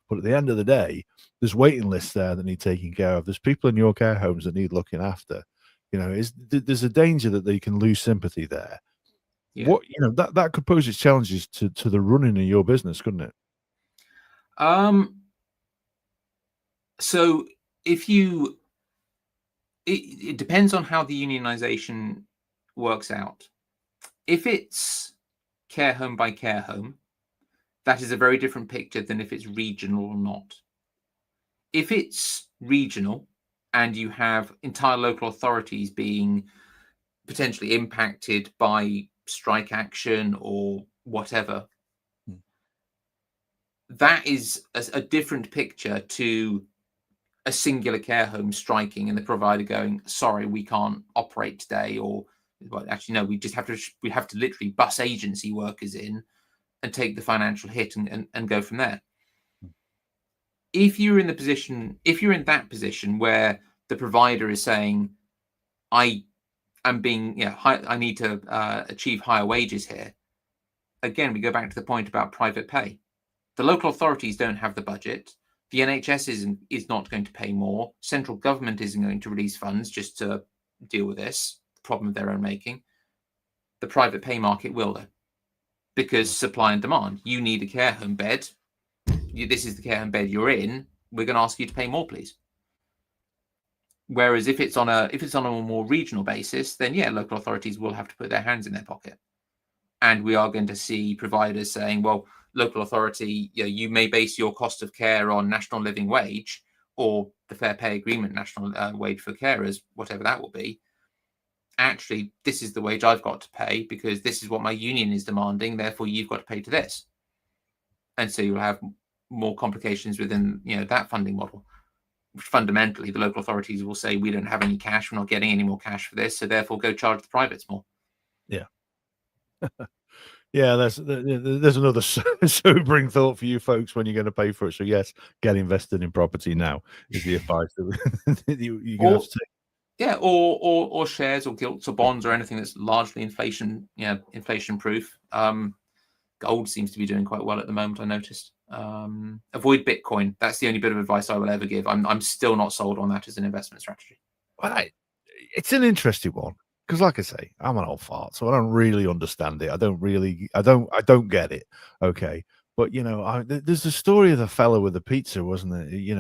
But at the end of the day, there's waiting lists there that need taking care of. There's people in your care homes that need looking after. There's a danger that they can lose sympathy there. Yeah. That could pose its challenges to the running of your business, couldn't it? So it depends on how the unionisation works out. If it's care home by care home, that is a very different picture than if it's regional or not. If it's regional and you have entire local authorities being potentially impacted by strike action or whatever, that is a different picture to a singular care home striking and the provider going, sorry, we can't operate today, or well, actually no, we have to literally bus agency workers in and take the financial hit and go from there. If you're in that position where the provider is saying, I need to achieve higher wages here, again we go back to the point about private pay. The local authorities don't have the budget. The NHS is not going to pay more. Central government isn't going to release funds just to deal with this problem of their own making. The private pay market will, though, because supply and demand. You need a care home bed. This is the care home bed you're in. We're going to ask you to pay more, please. Whereas if it's on a more regional basis, then yeah, local authorities will have to put their hands in their pocket, and we are going to see providers saying, well, local authority, you may base your cost of care on national living wage or the fair pay agreement national wage for carers, whatever that will be. Actually, this is the wage I've got to pay because this is what my union is demanding. Therefore, you've got to pay to this, and so you'll have more complications within that funding model. Fundamentally, the local authorities will say, we don't have any cash, we're not getting any more cash for this, so therefore go charge the privates more. Yeah. Yeah, there's another sobering thought for you folks when you're going to pay for it. So yes, get invested in property now is the advice that you're going to have to take. Yeah, or shares or gilts or bonds or anything that's largely inflation proof. Gold seems to be doing quite well at the moment, I noticed. Avoid Bitcoin. That's the only bit of advice I will ever give. I'm still not sold on that as an investment strategy. Well, it's an interesting one because, like I say, I'm an old fart, so I don't really understand it. I don't get it. Okay, but there's a story of the fellow with the pizza, wasn't it? You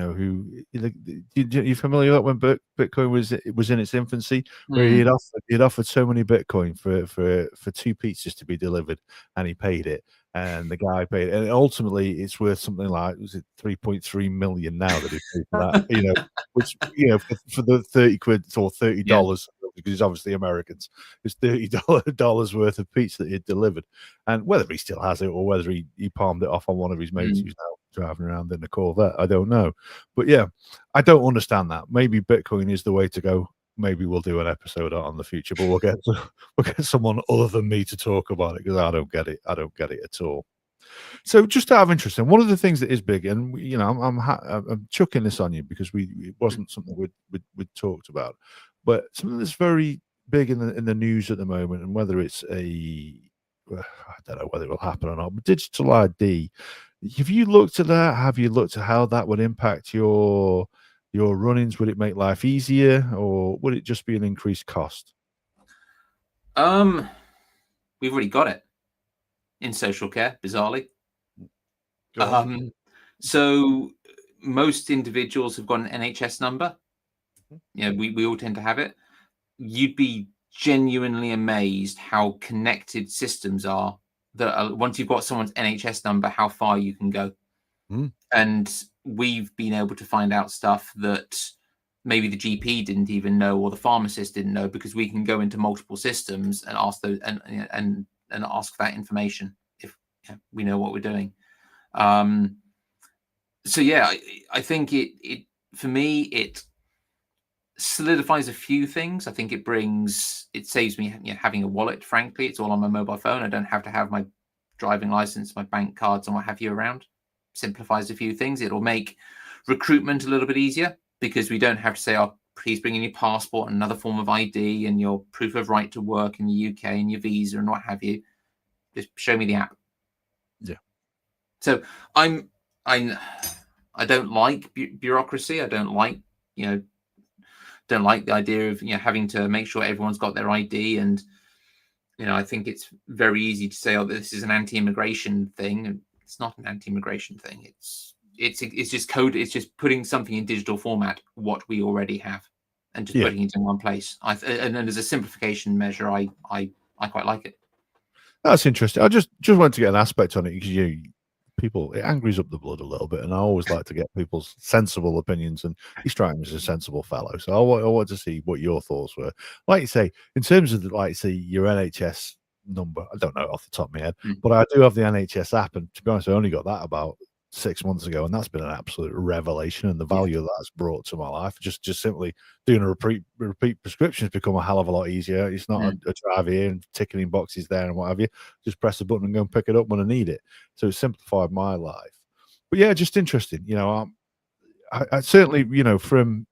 familiar with that when Bitcoin was in its infancy, where he'd offered so many Bitcoin for 2 pizzas to be delivered, and he paid it. And the guy paid it, and ultimately it's worth something like, was it 3.3 million now that he paid for that? Which for the 30 quid or $30, because it's obviously Americans, it's $30 worth of pizza that he'd delivered. And whether he still has it or whether he palmed it off on one of his mates who's now driving around in a Corvette, I don't know. But yeah, I don't understand that. Maybe Bitcoin is the way to go. Maybe we'll do an episode on the future, but we'll get someone other than me to talk about it because I don't get it. I don't get it at all. So, just out of interest, and one of the things that is big, and I'm chucking this on you because it wasn't something we'd talked about, but something that's very big in the news at the moment, and whether it's I don't know whether it will happen or not, but digital ID. Have you looked at that? Have you looked at how that would impact your run-ins? Would it make life easier, or would it just be an increased cost? We've already got it in social care, bizarrely. So most individuals have got an NHS number. We all tend to have it. You'd be genuinely amazed how connected systems are. That once you've got someone's NHS number, how far you can go. And we've been able to find out stuff that maybe the GP didn't even know, or the pharmacist didn't know, because we can go into multiple systems and ask those and ask that information if we know what we're doing. So yeah, I think it for me it solidifies a few things. I think it saves me having a wallet. Frankly, it's all on my mobile phone. I don't have to have my driving license, my bank cards, and what have you around. Simplifies a few things. It'll make recruitment a little bit easier because we don't have to say, oh, please bring in your passport and another form of ID and your proof of right to work in the UK and your visa and what have you. Just show me the app. Yeah. So I don't like bureaucracy. I don't like the idea of having to make sure everyone's got their ID, and I think it's very easy to say, oh, this is an anti-immigration thing. It's not an anti-immigration thing. It's just code. It's just putting something in digital format, what we already have, and just putting it in one place. And then as a simplification measure, I quite like it. That's interesting. I just wanted to get an aspect on it because it angries up the blood a little bit, and I always like to get people's sensible opinions, and he strikes me as a sensible fellow. So I want to see what your thoughts were. Like you say, in terms of your NHS number, I don't know off the top of my head, but I do have the NHS app, and to be honest, I only got that about 6 months ago, and that's been an absolute revelation, and the value that's brought to my life. Just simply doing a repeat prescriptions become a hell of a lot easier. It's not a drive here and ticking in boxes there and what have you. Just press the button and go and pick it up when I need it. So it's simplified my life. But yeah, just interesting. I certainly, from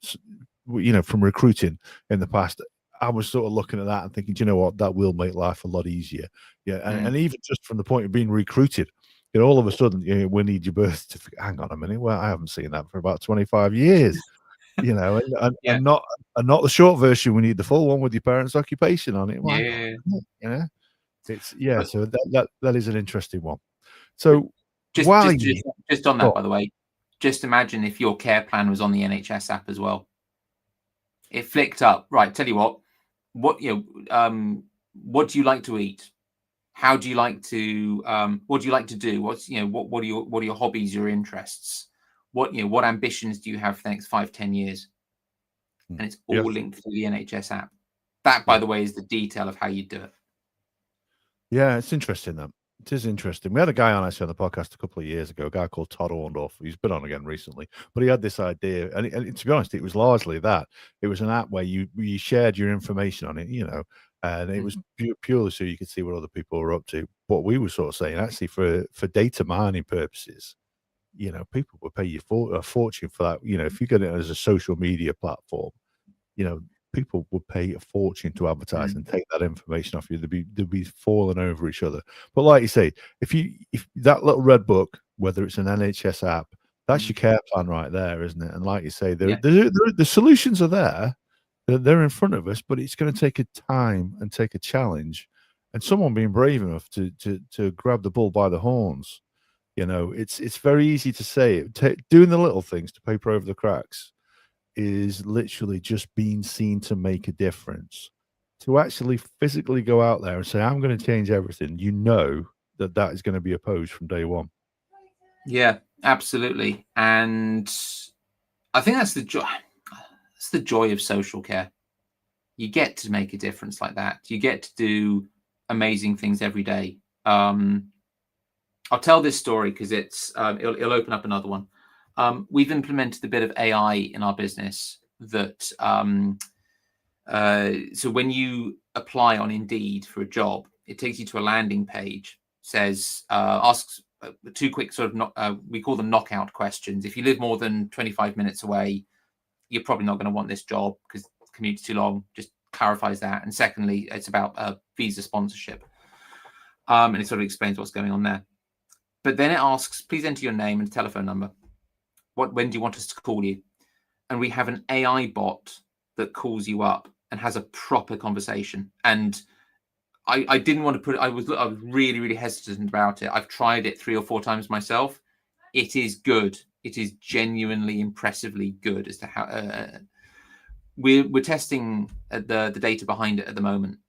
recruiting in the past, I was sort of looking at that and thinking, do you know what, that will make life a lot easier. Yeah, and even just from the point of being recruited, all of a sudden, we need your birth certificate. Hang on a minute, well, I haven't seen that for about 25 years. And not the short version. We need the full one with your parents' occupation on it. So that is an interesting one. So just on that, by the way, just imagine if your care plan was on the NHS app as well. It flicked up. Right. Tell you what what do you like to eat? How do you like to what do you like to do? What's what are your hobbies, your interests? What ambitions do you have for the next 5-10 years? And it's all Yes. linked to the NHS app. That, by the way, is the detail of how you do it. Yeah, it's interesting that. It is interesting. We had a guy on actually on the podcast a couple of years ago, a guy called Todd Orndorff. He's been on again recently, but he had this idea, and to be honest, it was largely that. It was an app where you shared your information on it, and it was purely so you could see what other people were up to. What we were sort of saying, actually, for data mining purposes, people would pay you a fortune for that. If you get it as a social media platform, people would pay a fortune to advertise and take that information off you. They'd be falling over each other. But like you say, if that little red book, whether it's an NHS app, that's your care plan right there, isn't it? And like you say, the solutions are there. They're in front of us, but it's going to take a time and take a challenge, and someone being brave enough to grab the bull by the horns. It's very easy to say. Doing the little things to paper over the cracks is literally just being seen to make a difference. To actually physically go out there and say, I'm going to change everything, that is going to be opposed from day one. Yeah, absolutely. And I think that's the joy. That's the joy of social care. You get to make a difference like that. You get to do amazing things every day. I'll tell this story because it'll open up another one. We've implemented a bit of AI in our business that so when you apply on Indeed for a job, it takes you to a landing page, says asks 2 quick sort of we call them knockout questions. If you live more than 25 minutes away, you're probably not going to want this job because the commute's too long. Just clarifies that. And secondly, it's about visa sponsorship, and it sort of explains what's going on there. But then it asks, please enter your name and telephone number. When do you want us to call you? And we have an AI bot that calls you up and has a proper conversation. And I didn't want to put it. I was really, really hesitant about it. I've tried it 3 or 4 times myself. It is good. It is genuinely impressively good as to how we're testing the data behind it at the moment.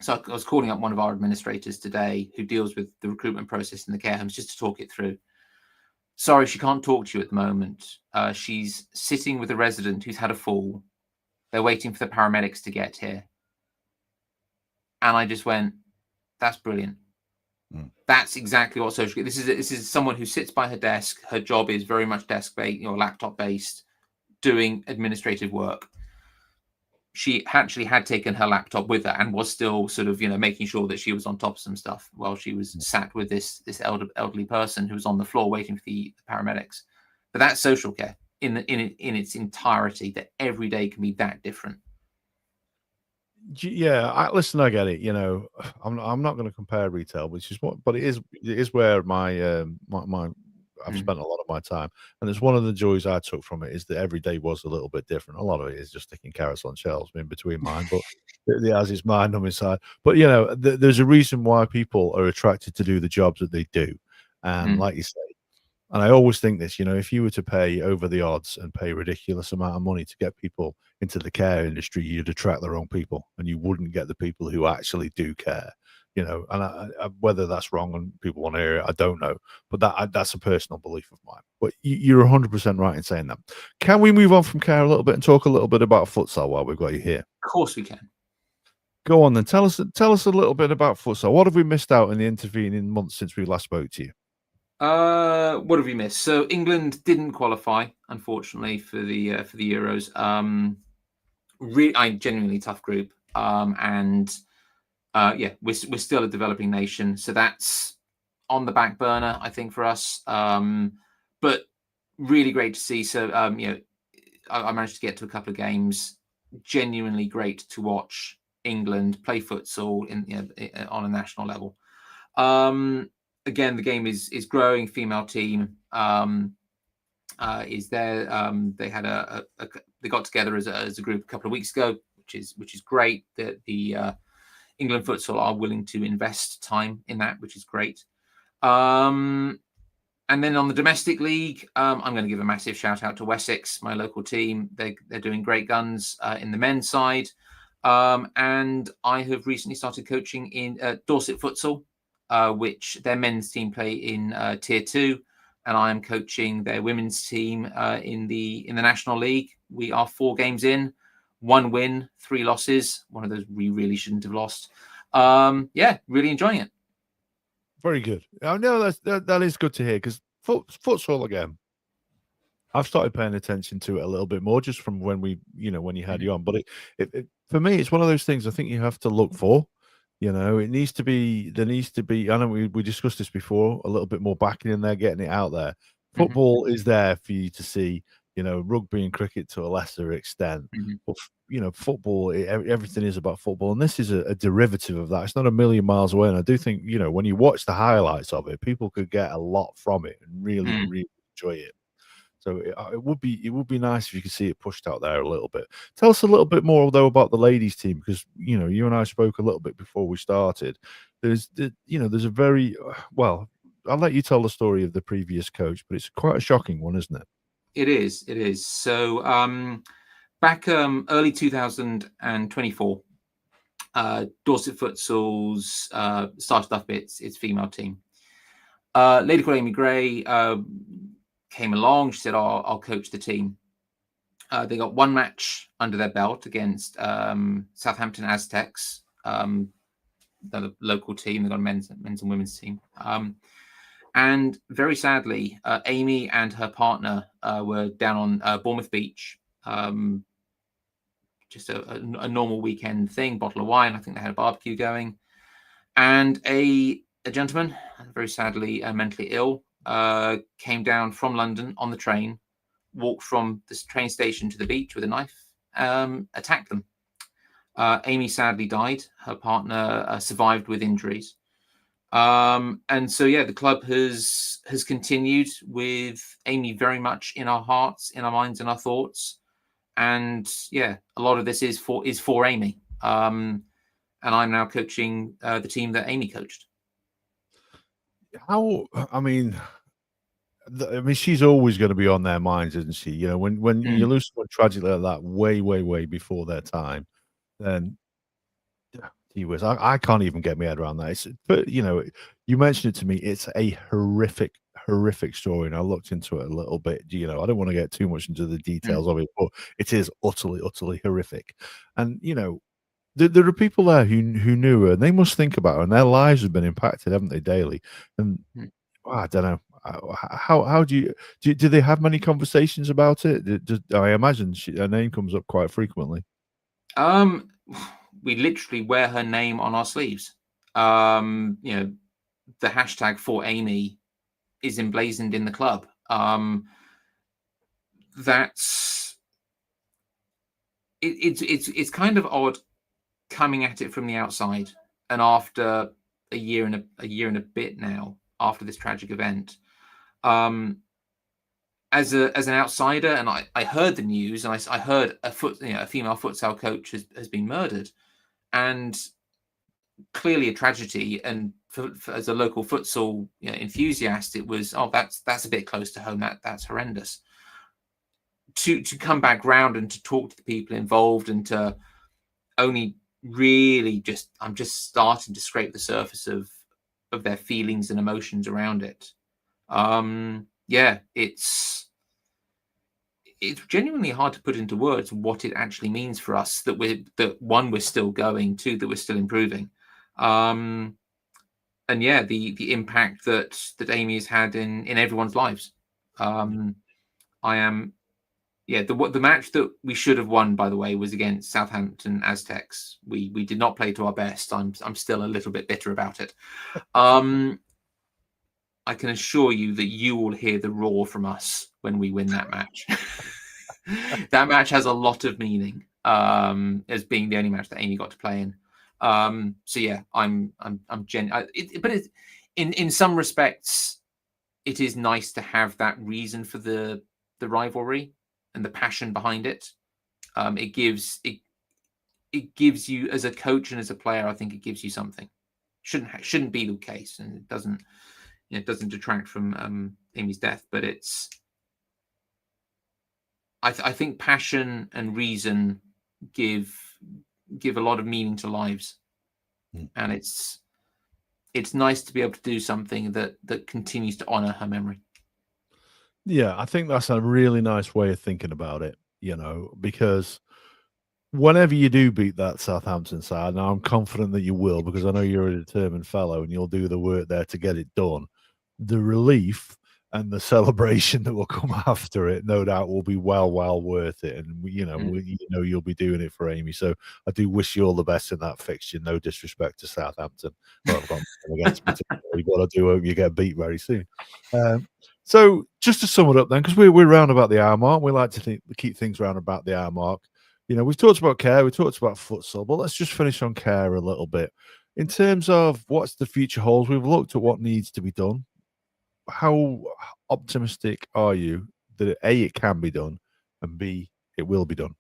So I was calling up one of our administrators today who deals with the recruitment process in the care homes just to talk it through. Sorry, she can't talk to you at the moment. She's sitting with a resident who's had a fall. They're waiting for the paramedics to get here. And I just went, that's brilliant. That's exactly what social care. This is someone who sits by her desk. Her job is very much desk-based, laptop-based, doing administrative work. She actually had taken her laptop with her and was still sort of, making sure that she was on top of some stuff while she was sat with this elderly person who was on the floor waiting for the paramedics. But that's social care in its entirety, that every day can be that different. Yeah, listen, I get it. I'm not going to compare retail, but it is where my I've spent a lot of my time, and it's one of the joys I took from it is that every day was a little bit different. A lot of it is just sticking carrots on shelves in between mine, but it has its mind-numbing side. But there's a reason why people are attracted to do the jobs that they do, and like you say. And I always think this, if you were to pay over the odds and pay a ridiculous amount of money to get people into the care industry, you'd attract the wrong people and you wouldn't get the people who actually do care, and whether that's wrong and people want to hear it, I don't know. But that's a personal belief of mine. But you're 100% right in saying that. Can we move on from care a little bit and talk a little bit about futsal while we've got you here? Of course we can. Go on then. Tell us a little bit about futsal. What have we missed out in the intervening months since we last spoke to you? What have we missed? So England didn't qualify, unfortunately, for the Euros. Genuinely tough group, and we're still a developing nation, so that's on the back burner, I think, for us. But really great to see. So I managed to get to a couple of games. Genuinely great to watch England play futsal on a national level. Again, the game is growing. Female team is there. They had they got together as a group a couple of weeks ago, which is great. That the England futsal are willing to invest time in that, which is great. And And then on the domestic league, I'm going to give a massive shout out to Wessex, my local team. They're doing great guns in the men's side. And I have recently started coaching in Dorset Futsal, which their men's team play in Tier 2. And I am coaching their women's team in the National League. We are 4 games in, 1 win, 3 losses. One of those we really shouldn't have lost. Yeah, really enjoying it. Very good. No, that is good to hear, because futsal, again, I've started paying attention to it a little bit more just from when when you had you on. But it for me, it's one of those things I think you have to look for. There needs to be, I know we discussed this before, a little bit more backing in there, getting it out there. Football is there for you to see, rugby and cricket to a lesser extent. But, football, everything is about football. And this is a derivative of that. It's not a million miles away. And I do think, when you watch the highlights of it, people could get a lot from it and really, really enjoy it. So it would be nice if you could see it pushed out there a little bit. Tell us a little bit more, though, about the ladies' team, because you and I spoke a little bit before we started. There's a very well. I'll let you tell the story of the previous coach, but it's quite a shocking one, isn't it? It is. It is. So back early 2024, Dorset Futsal's started up its female team. Lady called Amy Gray came along. She said, I'll coach the team. They got 1 match under their belt against Southampton Aztecs, the local team. They got a men's and women's team. And very sadly, Amy and her partner were down on Bournemouth Beach. Just a normal weekend thing, bottle of wine. I think they had a barbecue going. And a gentleman, very sadly mentally ill, came down from London on the train, walked from this train station to the beach with a knife, attacked them. Amy sadly died. Her partner survived with injuries. And so, yeah, the club has continued with Amy very much in our hearts, in our minds, and our thoughts. And yeah, a lot of this is for Amy. And I'm now coaching the team that Amy coached. I mean, she's always going to be on their minds, isn't she? When you lose someone tragically like that, way before their time, then I can't even get my head around that. But you mentioned it to me. It's a horrific story, and I looked into it a little bit. I don't want to get too much into the details of it, but it is utterly horrific. And there are people there who knew her, and they must think about her, and their lives have been impacted, haven't they, daily? And I don't know. How do they have many conversations about it? I imagine her name comes up quite frequently. We literally wear her name on our sleeves. The hashtag for Amy is emblazoned in the club. It's kind of odd coming at it from the outside, and after a year and a bit now after this tragic event. As an outsider, and I heard the news, and I heard a female futsal coach has been murdered, and clearly a tragedy. And for as a local futsal enthusiast, it was that's a bit close to home. That's horrendous. To come back round and to talk to the people involved, and to only really I'm just starting to scrape the surface of their feelings and emotions around it. Yeah, it's genuinely hard to put into words what it actually means for us that we're still going, 2, that we're still improving. And yeah, the impact that Amy has had in everyone's lives. The match that we should have won, by the way, was against Southampton Aztecs. We did not play to our best. I'm still a little bit bitter about it. I can assure you that you will hear the roar from us when we win that match. That match has a lot of meaning, as being the only match that Amy got to play in. So yeah, but in some respects, it is nice to have that reason for the rivalry and the passion behind it. It gives you, as a coach and as a player, I think it gives you something. Shouldn't be the case, and it doesn't. it doesn't detract from Amy's death, but it's. I think passion and reason give a lot of meaning to lives, and it's nice to be able to do something that continues to honor her memory. Yeah, I think that's a really nice way of thinking about it, because whenever you do beat that Southampton side, now I'm confident that you will, because I know you're a determined fellow and you'll do the work there to get it done. The relief and the celebration that will come after it, no doubt, will be well worth it. And you'll be doing it for Amy. So I do wish you all the best in that fixture. No disrespect to Southampton. Well, I've got nothing against particularly, but I do hope you get beat very soon. So just to sum it up, then, because we're round about the hour mark, we like to keep things round about the hour mark. We've talked about care, we talked about futsal, but let's just finish on care a little bit. In terms of what's the future holds, we've looked at what needs to be done. How optimistic are you that A, it can be done, and B, it will be done?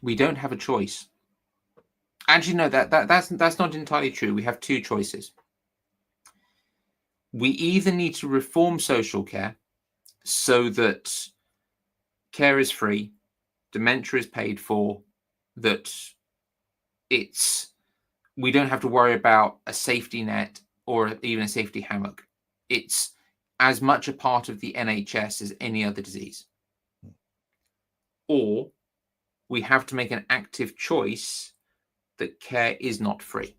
We don't have a choice. Actually, no, that's not entirely true. We have two choices. We either need to reform social care so that care is free, dementia is paid for, that we don't have to worry about a safety net or even a safety hammock. It's as much a part of the NHS as any other disease. Or we have to make an active choice that care is not free.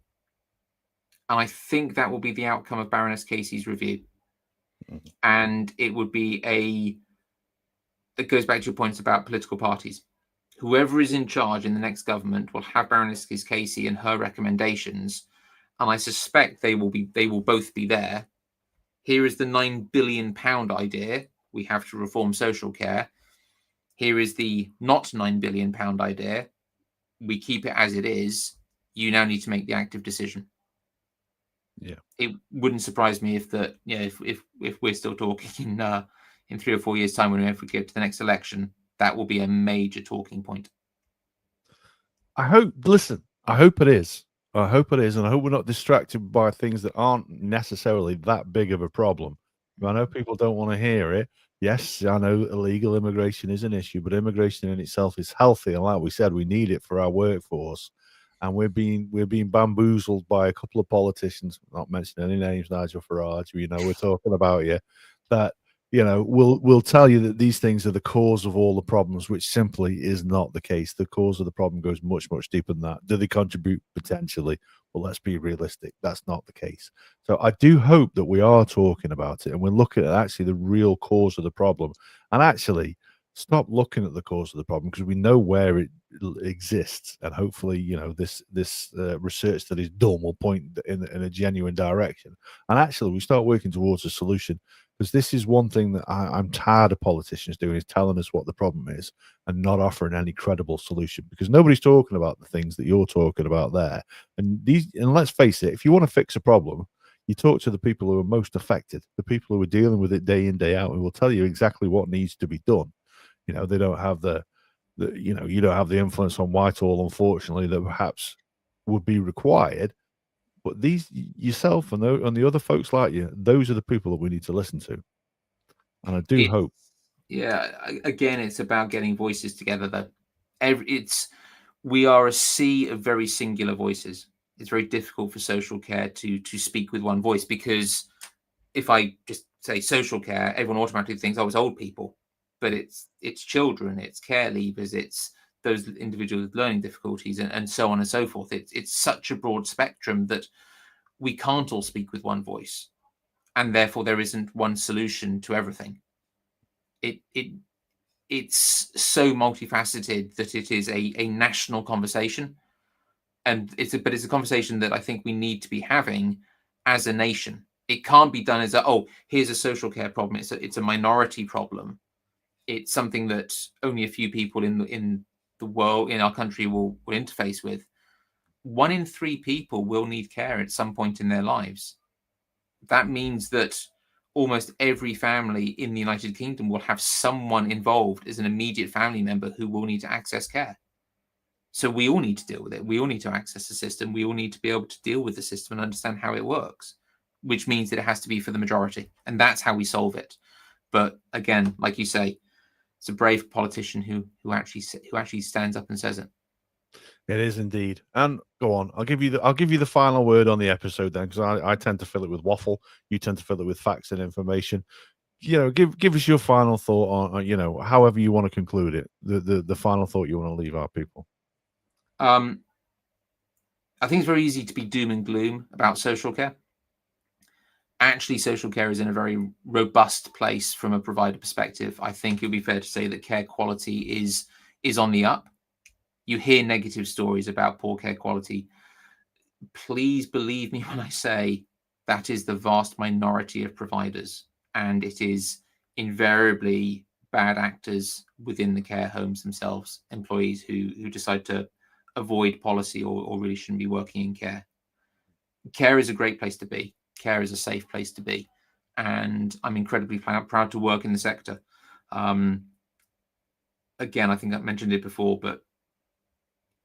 And I think that will be the outcome of Baroness Casey's review. And it would be it goes back to your points about political parties. Whoever is in charge in the next government will have Baroness Casey and her recommendations, and I suspect they will both be there. Here is the £9 billion idea. We have to reform social care. Here is the not £9 billion idea. We keep it as it is. You now need to make the active decision. Yeah, it wouldn't surprise me if if we're still talking in 3 or 4 years' time, when we get to the next election, that will be a major talking point. I hope it is. I hope it is, and I hope we're not distracted by things that aren't necessarily that big of a problem. I know people don't want to hear it. Yes, I know illegal immigration is an issue, but immigration in itself is healthy, and like we said, we need it for our workforce. And we're being bamboozled by a couple of politicians, not mentioning any names, Nigel Farage, we're talking about you, that we'll tell you that these things are the cause of all the problems, which simply is not the case. The cause of the problem goes much deeper than that. Do they contribute? Potentially. Well, let's be realistic. That's not the case. So I do hope that we are talking about it and we're looking at actually the real cause of the problem, and actually stop looking at the cause of the problem, because we know where it exists, and hopefully this research that is done will point in a genuine direction, and actually we start working towards a solution. Because this is one thing that I'm tired of politicians doing, is telling us what the problem is and not offering any credible solution, because nobody's talking about the things that you're talking about there. And let's face it, if you want to fix a problem, you talk to the people who are most affected, the people who are dealing with it day in, day out, who will tell you exactly what needs to be done. They don't have you don't have the influence on Whitehall, unfortunately, that perhaps would be required. But yourself and the other folks like you, those are the people that we need to listen to. And I do hope. Yeah, again, it's about getting voices together, though. We are a sea of very singular voices. It's very difficult for social care to speak with one voice, because if I just say social care, everyone automatically thinks, it's old people. But it's children, it's care leavers, it's those individuals with learning difficulties, and so on and so forth. It's such a broad spectrum that we can't all speak with one voice, and therefore there isn't one solution to everything. It's so multifaceted that it is a national conversation, and it's a conversation that I think we need to be having as a nation. It can't be done as here's a social care problem. It's a minority problem. It's something that only a few people in the world, in our country, will interface with. 1 in 3 people will need care at some point in their lives. That means that almost every family in the United Kingdom will have someone involved as an immediate family member who will need to access care. So we all need to deal with it. We all need to access the system. We all need to be able to deal with the system and understand how it works, which means that it has to be for the majority. And that's how we solve it. But again, like you say, it's a brave politician who actually stands up and says it. It is indeed. And go on, I'll give you the final word on the episode then, because I tend to fill it with waffle. You tend to fill it with facts and information. Give us your final thought on however you want to conclude it. The final thought you want to leave our people. I think it's very easy to be doom and gloom about social care. Actually, social care is in a very robust place from a provider perspective. I think it would be fair to say that care quality is on the up. You hear negative stories about poor care quality. Please believe me when I say that is the vast minority of providers, and it is invariably bad actors within the care homes themselves, employees who decide to avoid policy or really shouldn't be working in care. Care is a great place to be. Care is a safe place to be, and I'm incredibly proud to work in the sector. Again, I think I mentioned it before, but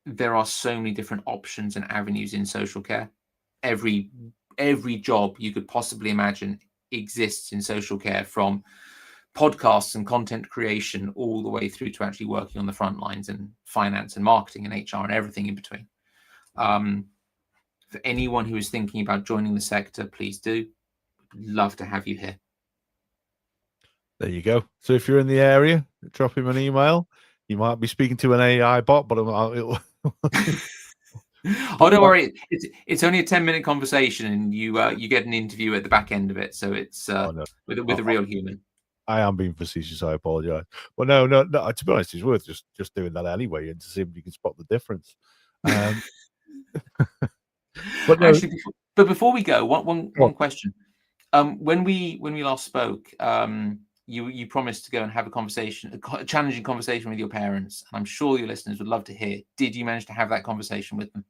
there are so many different options and avenues in social care. Every job you could possibly imagine exists in social care, from podcasts and content creation all the way through to actually working on the front lines and finance and marketing and HR and everything in between. For anyone who is thinking about joining the sector, please do. We'd love to have you here. There you go. So if you're in the area, drop him an email. You might be speaking to an AI bot, but Oh, don't worry. It's only a 10-minute conversation, and you get an interview at the back end of it. So it's no. with a real human. I am being facetious. I apologize. But no. To be honest, it's worth just doing that anyway, and to see if you can spot the difference. But no, Actually, before we go, one question. When we last spoke, you promised to go and have a challenging conversation with your parents, and I'm sure your listeners would love to hear. Did you manage to have that conversation with them?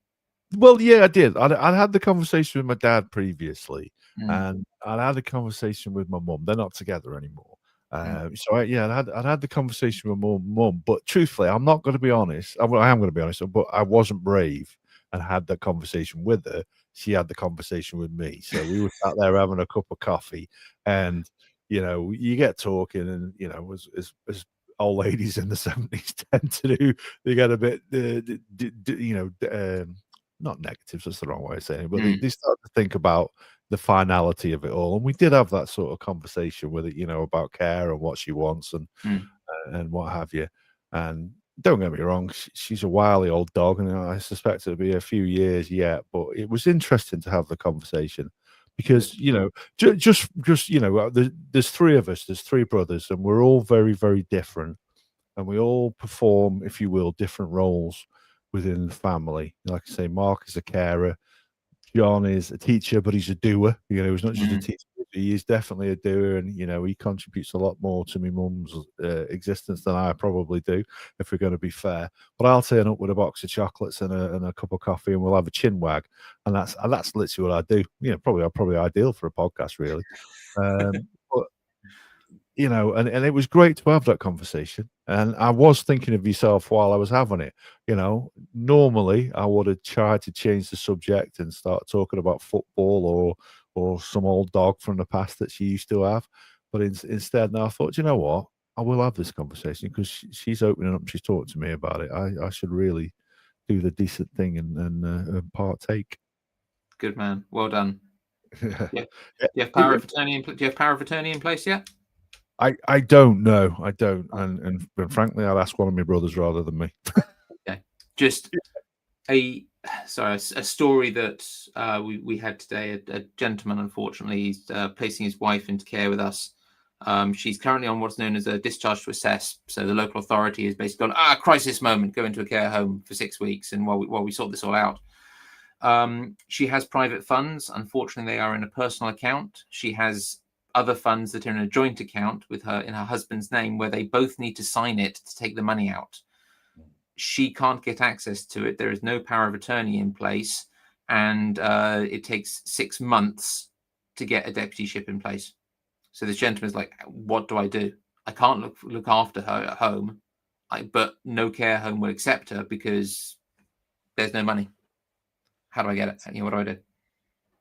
well, yeah, I did. I'd had the conversation with my dad previously, and I'd had a conversation with my mum. They're not together anymore. So I'd had the conversation with my mum. But truthfully, I'm not going to be honest. I am going to be honest, but I wasn't brave and had that conversation with her. She had the conversation with me. So we were sat there having a cup of coffee, and you get talking, and as old ladies in the 70s tend to do, they get a bit, not negatives, that's the wrong way of saying it, but they start to think about the finality of it all. And we did have that sort of conversation with it, about care and what she wants and what have you. And don't get me wrong, she's a wily old dog, and I suspect it'll be a few years yet. But it was interesting to have the conversation because there's three of us, there's three brothers, and we're all very, very different, and we all perform, if you will, different roles within the family. Like I say, Mark is a carer. John is a teacher, but he's a doer. He's not just a teacher, he is definitely a doer, and he contributes a lot more to my mum's existence than I probably do, if we're going to be fair. But I'll turn up with a box of chocolates and a cup of coffee, and we'll have a chin wag, and that's literally what I do. Probably ideal for a podcast, really. But and it was great to have that conversation. And I was thinking of yourself while I was having it. Normally I would have tried to change the subject and start talking about football or some old dog from the past that she used to have. But instead, now I thought, you know what? I will have this conversation because she's opening up. She's talking to me about it. I should really do the decent thing and partake. Good man. Well done. Yeah. Do you have power of attorney in place yet? I don't know. I don't. And frankly, I'd ask one of my brothers rather than me. Okay. Just a story that we had today. A gentleman, unfortunately, he's placing his wife into care with us. She's currently on what's known as a discharge to assess. So the local authority has basically gone, crisis moment, go into a care home for 6 weeks, and while we sort this all out. She has private funds. Unfortunately, they are in a personal account. She has other funds that are in a joint account in her husband's name, where they both need to sign it to take the money out. She can't get access to it. There is no power of attorney in place, and it takes 6 months to get a deputyship in place. So this gentleman's like, what do I do? I can't look after her at home, but no care home will accept her because there's no money. How do I get it? What do I do?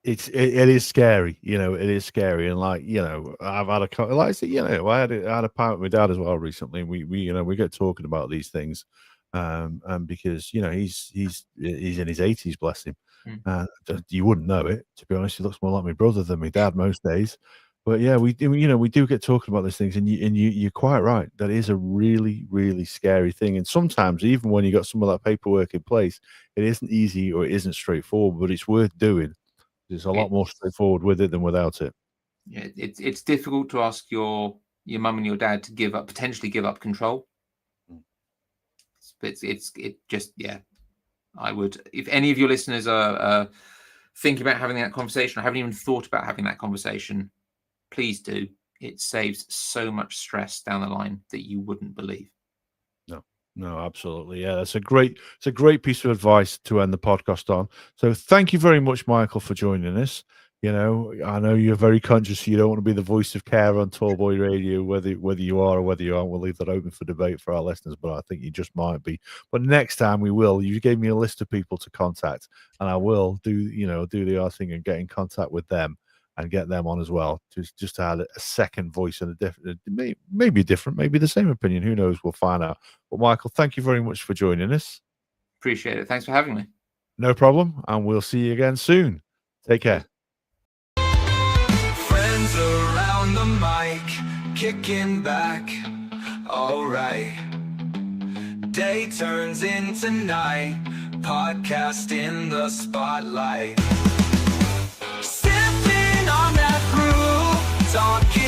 It is scary, it is scary. And I've had like I said, I had a pint with my dad as well recently, and we get talking about these things, and because he's in his 80s, bless him. You wouldn't know it, to be honest. He looks more like my brother than my dad most days. But yeah, we do get talking about these things, and you're quite right. That is a really, really scary thing. And sometimes, even when you got some of that paperwork in place, it isn't easy or it isn't straightforward, but it's worth doing. There's a lot more straightforward with it than without it. Yeah, it's difficult to ask your mum and your dad to potentially give up control. But I would, if any of your listeners are thinking about having that conversation or haven't even thought about having that conversation, please do. It saves so much stress down the line that you wouldn't believe. No, absolutely. Yeah, it's a great piece of advice to end the podcast on. So thank you very much, Michael, for joining us. I know you're very conscious you don't want to be the voice of care on Tallboy Radio, whether you are or whether you aren't. We'll leave that open for debate for our listeners, but I think you just might be. But next time we will. You gave me a list of people to contact, and I will do the other thing and get in contact with them and get them on as well, just to add a second voice and a different, maybe different, maybe the same opinion. Who knows? We'll find out. But Michael, thank you very much for joining us. Appreciate it. Thanks for having me. No problem, and we'll see you again soon. Take care. Friends around the mic, kicking back, all right. Day turns into night, podcast in the spotlight. On that groove, talking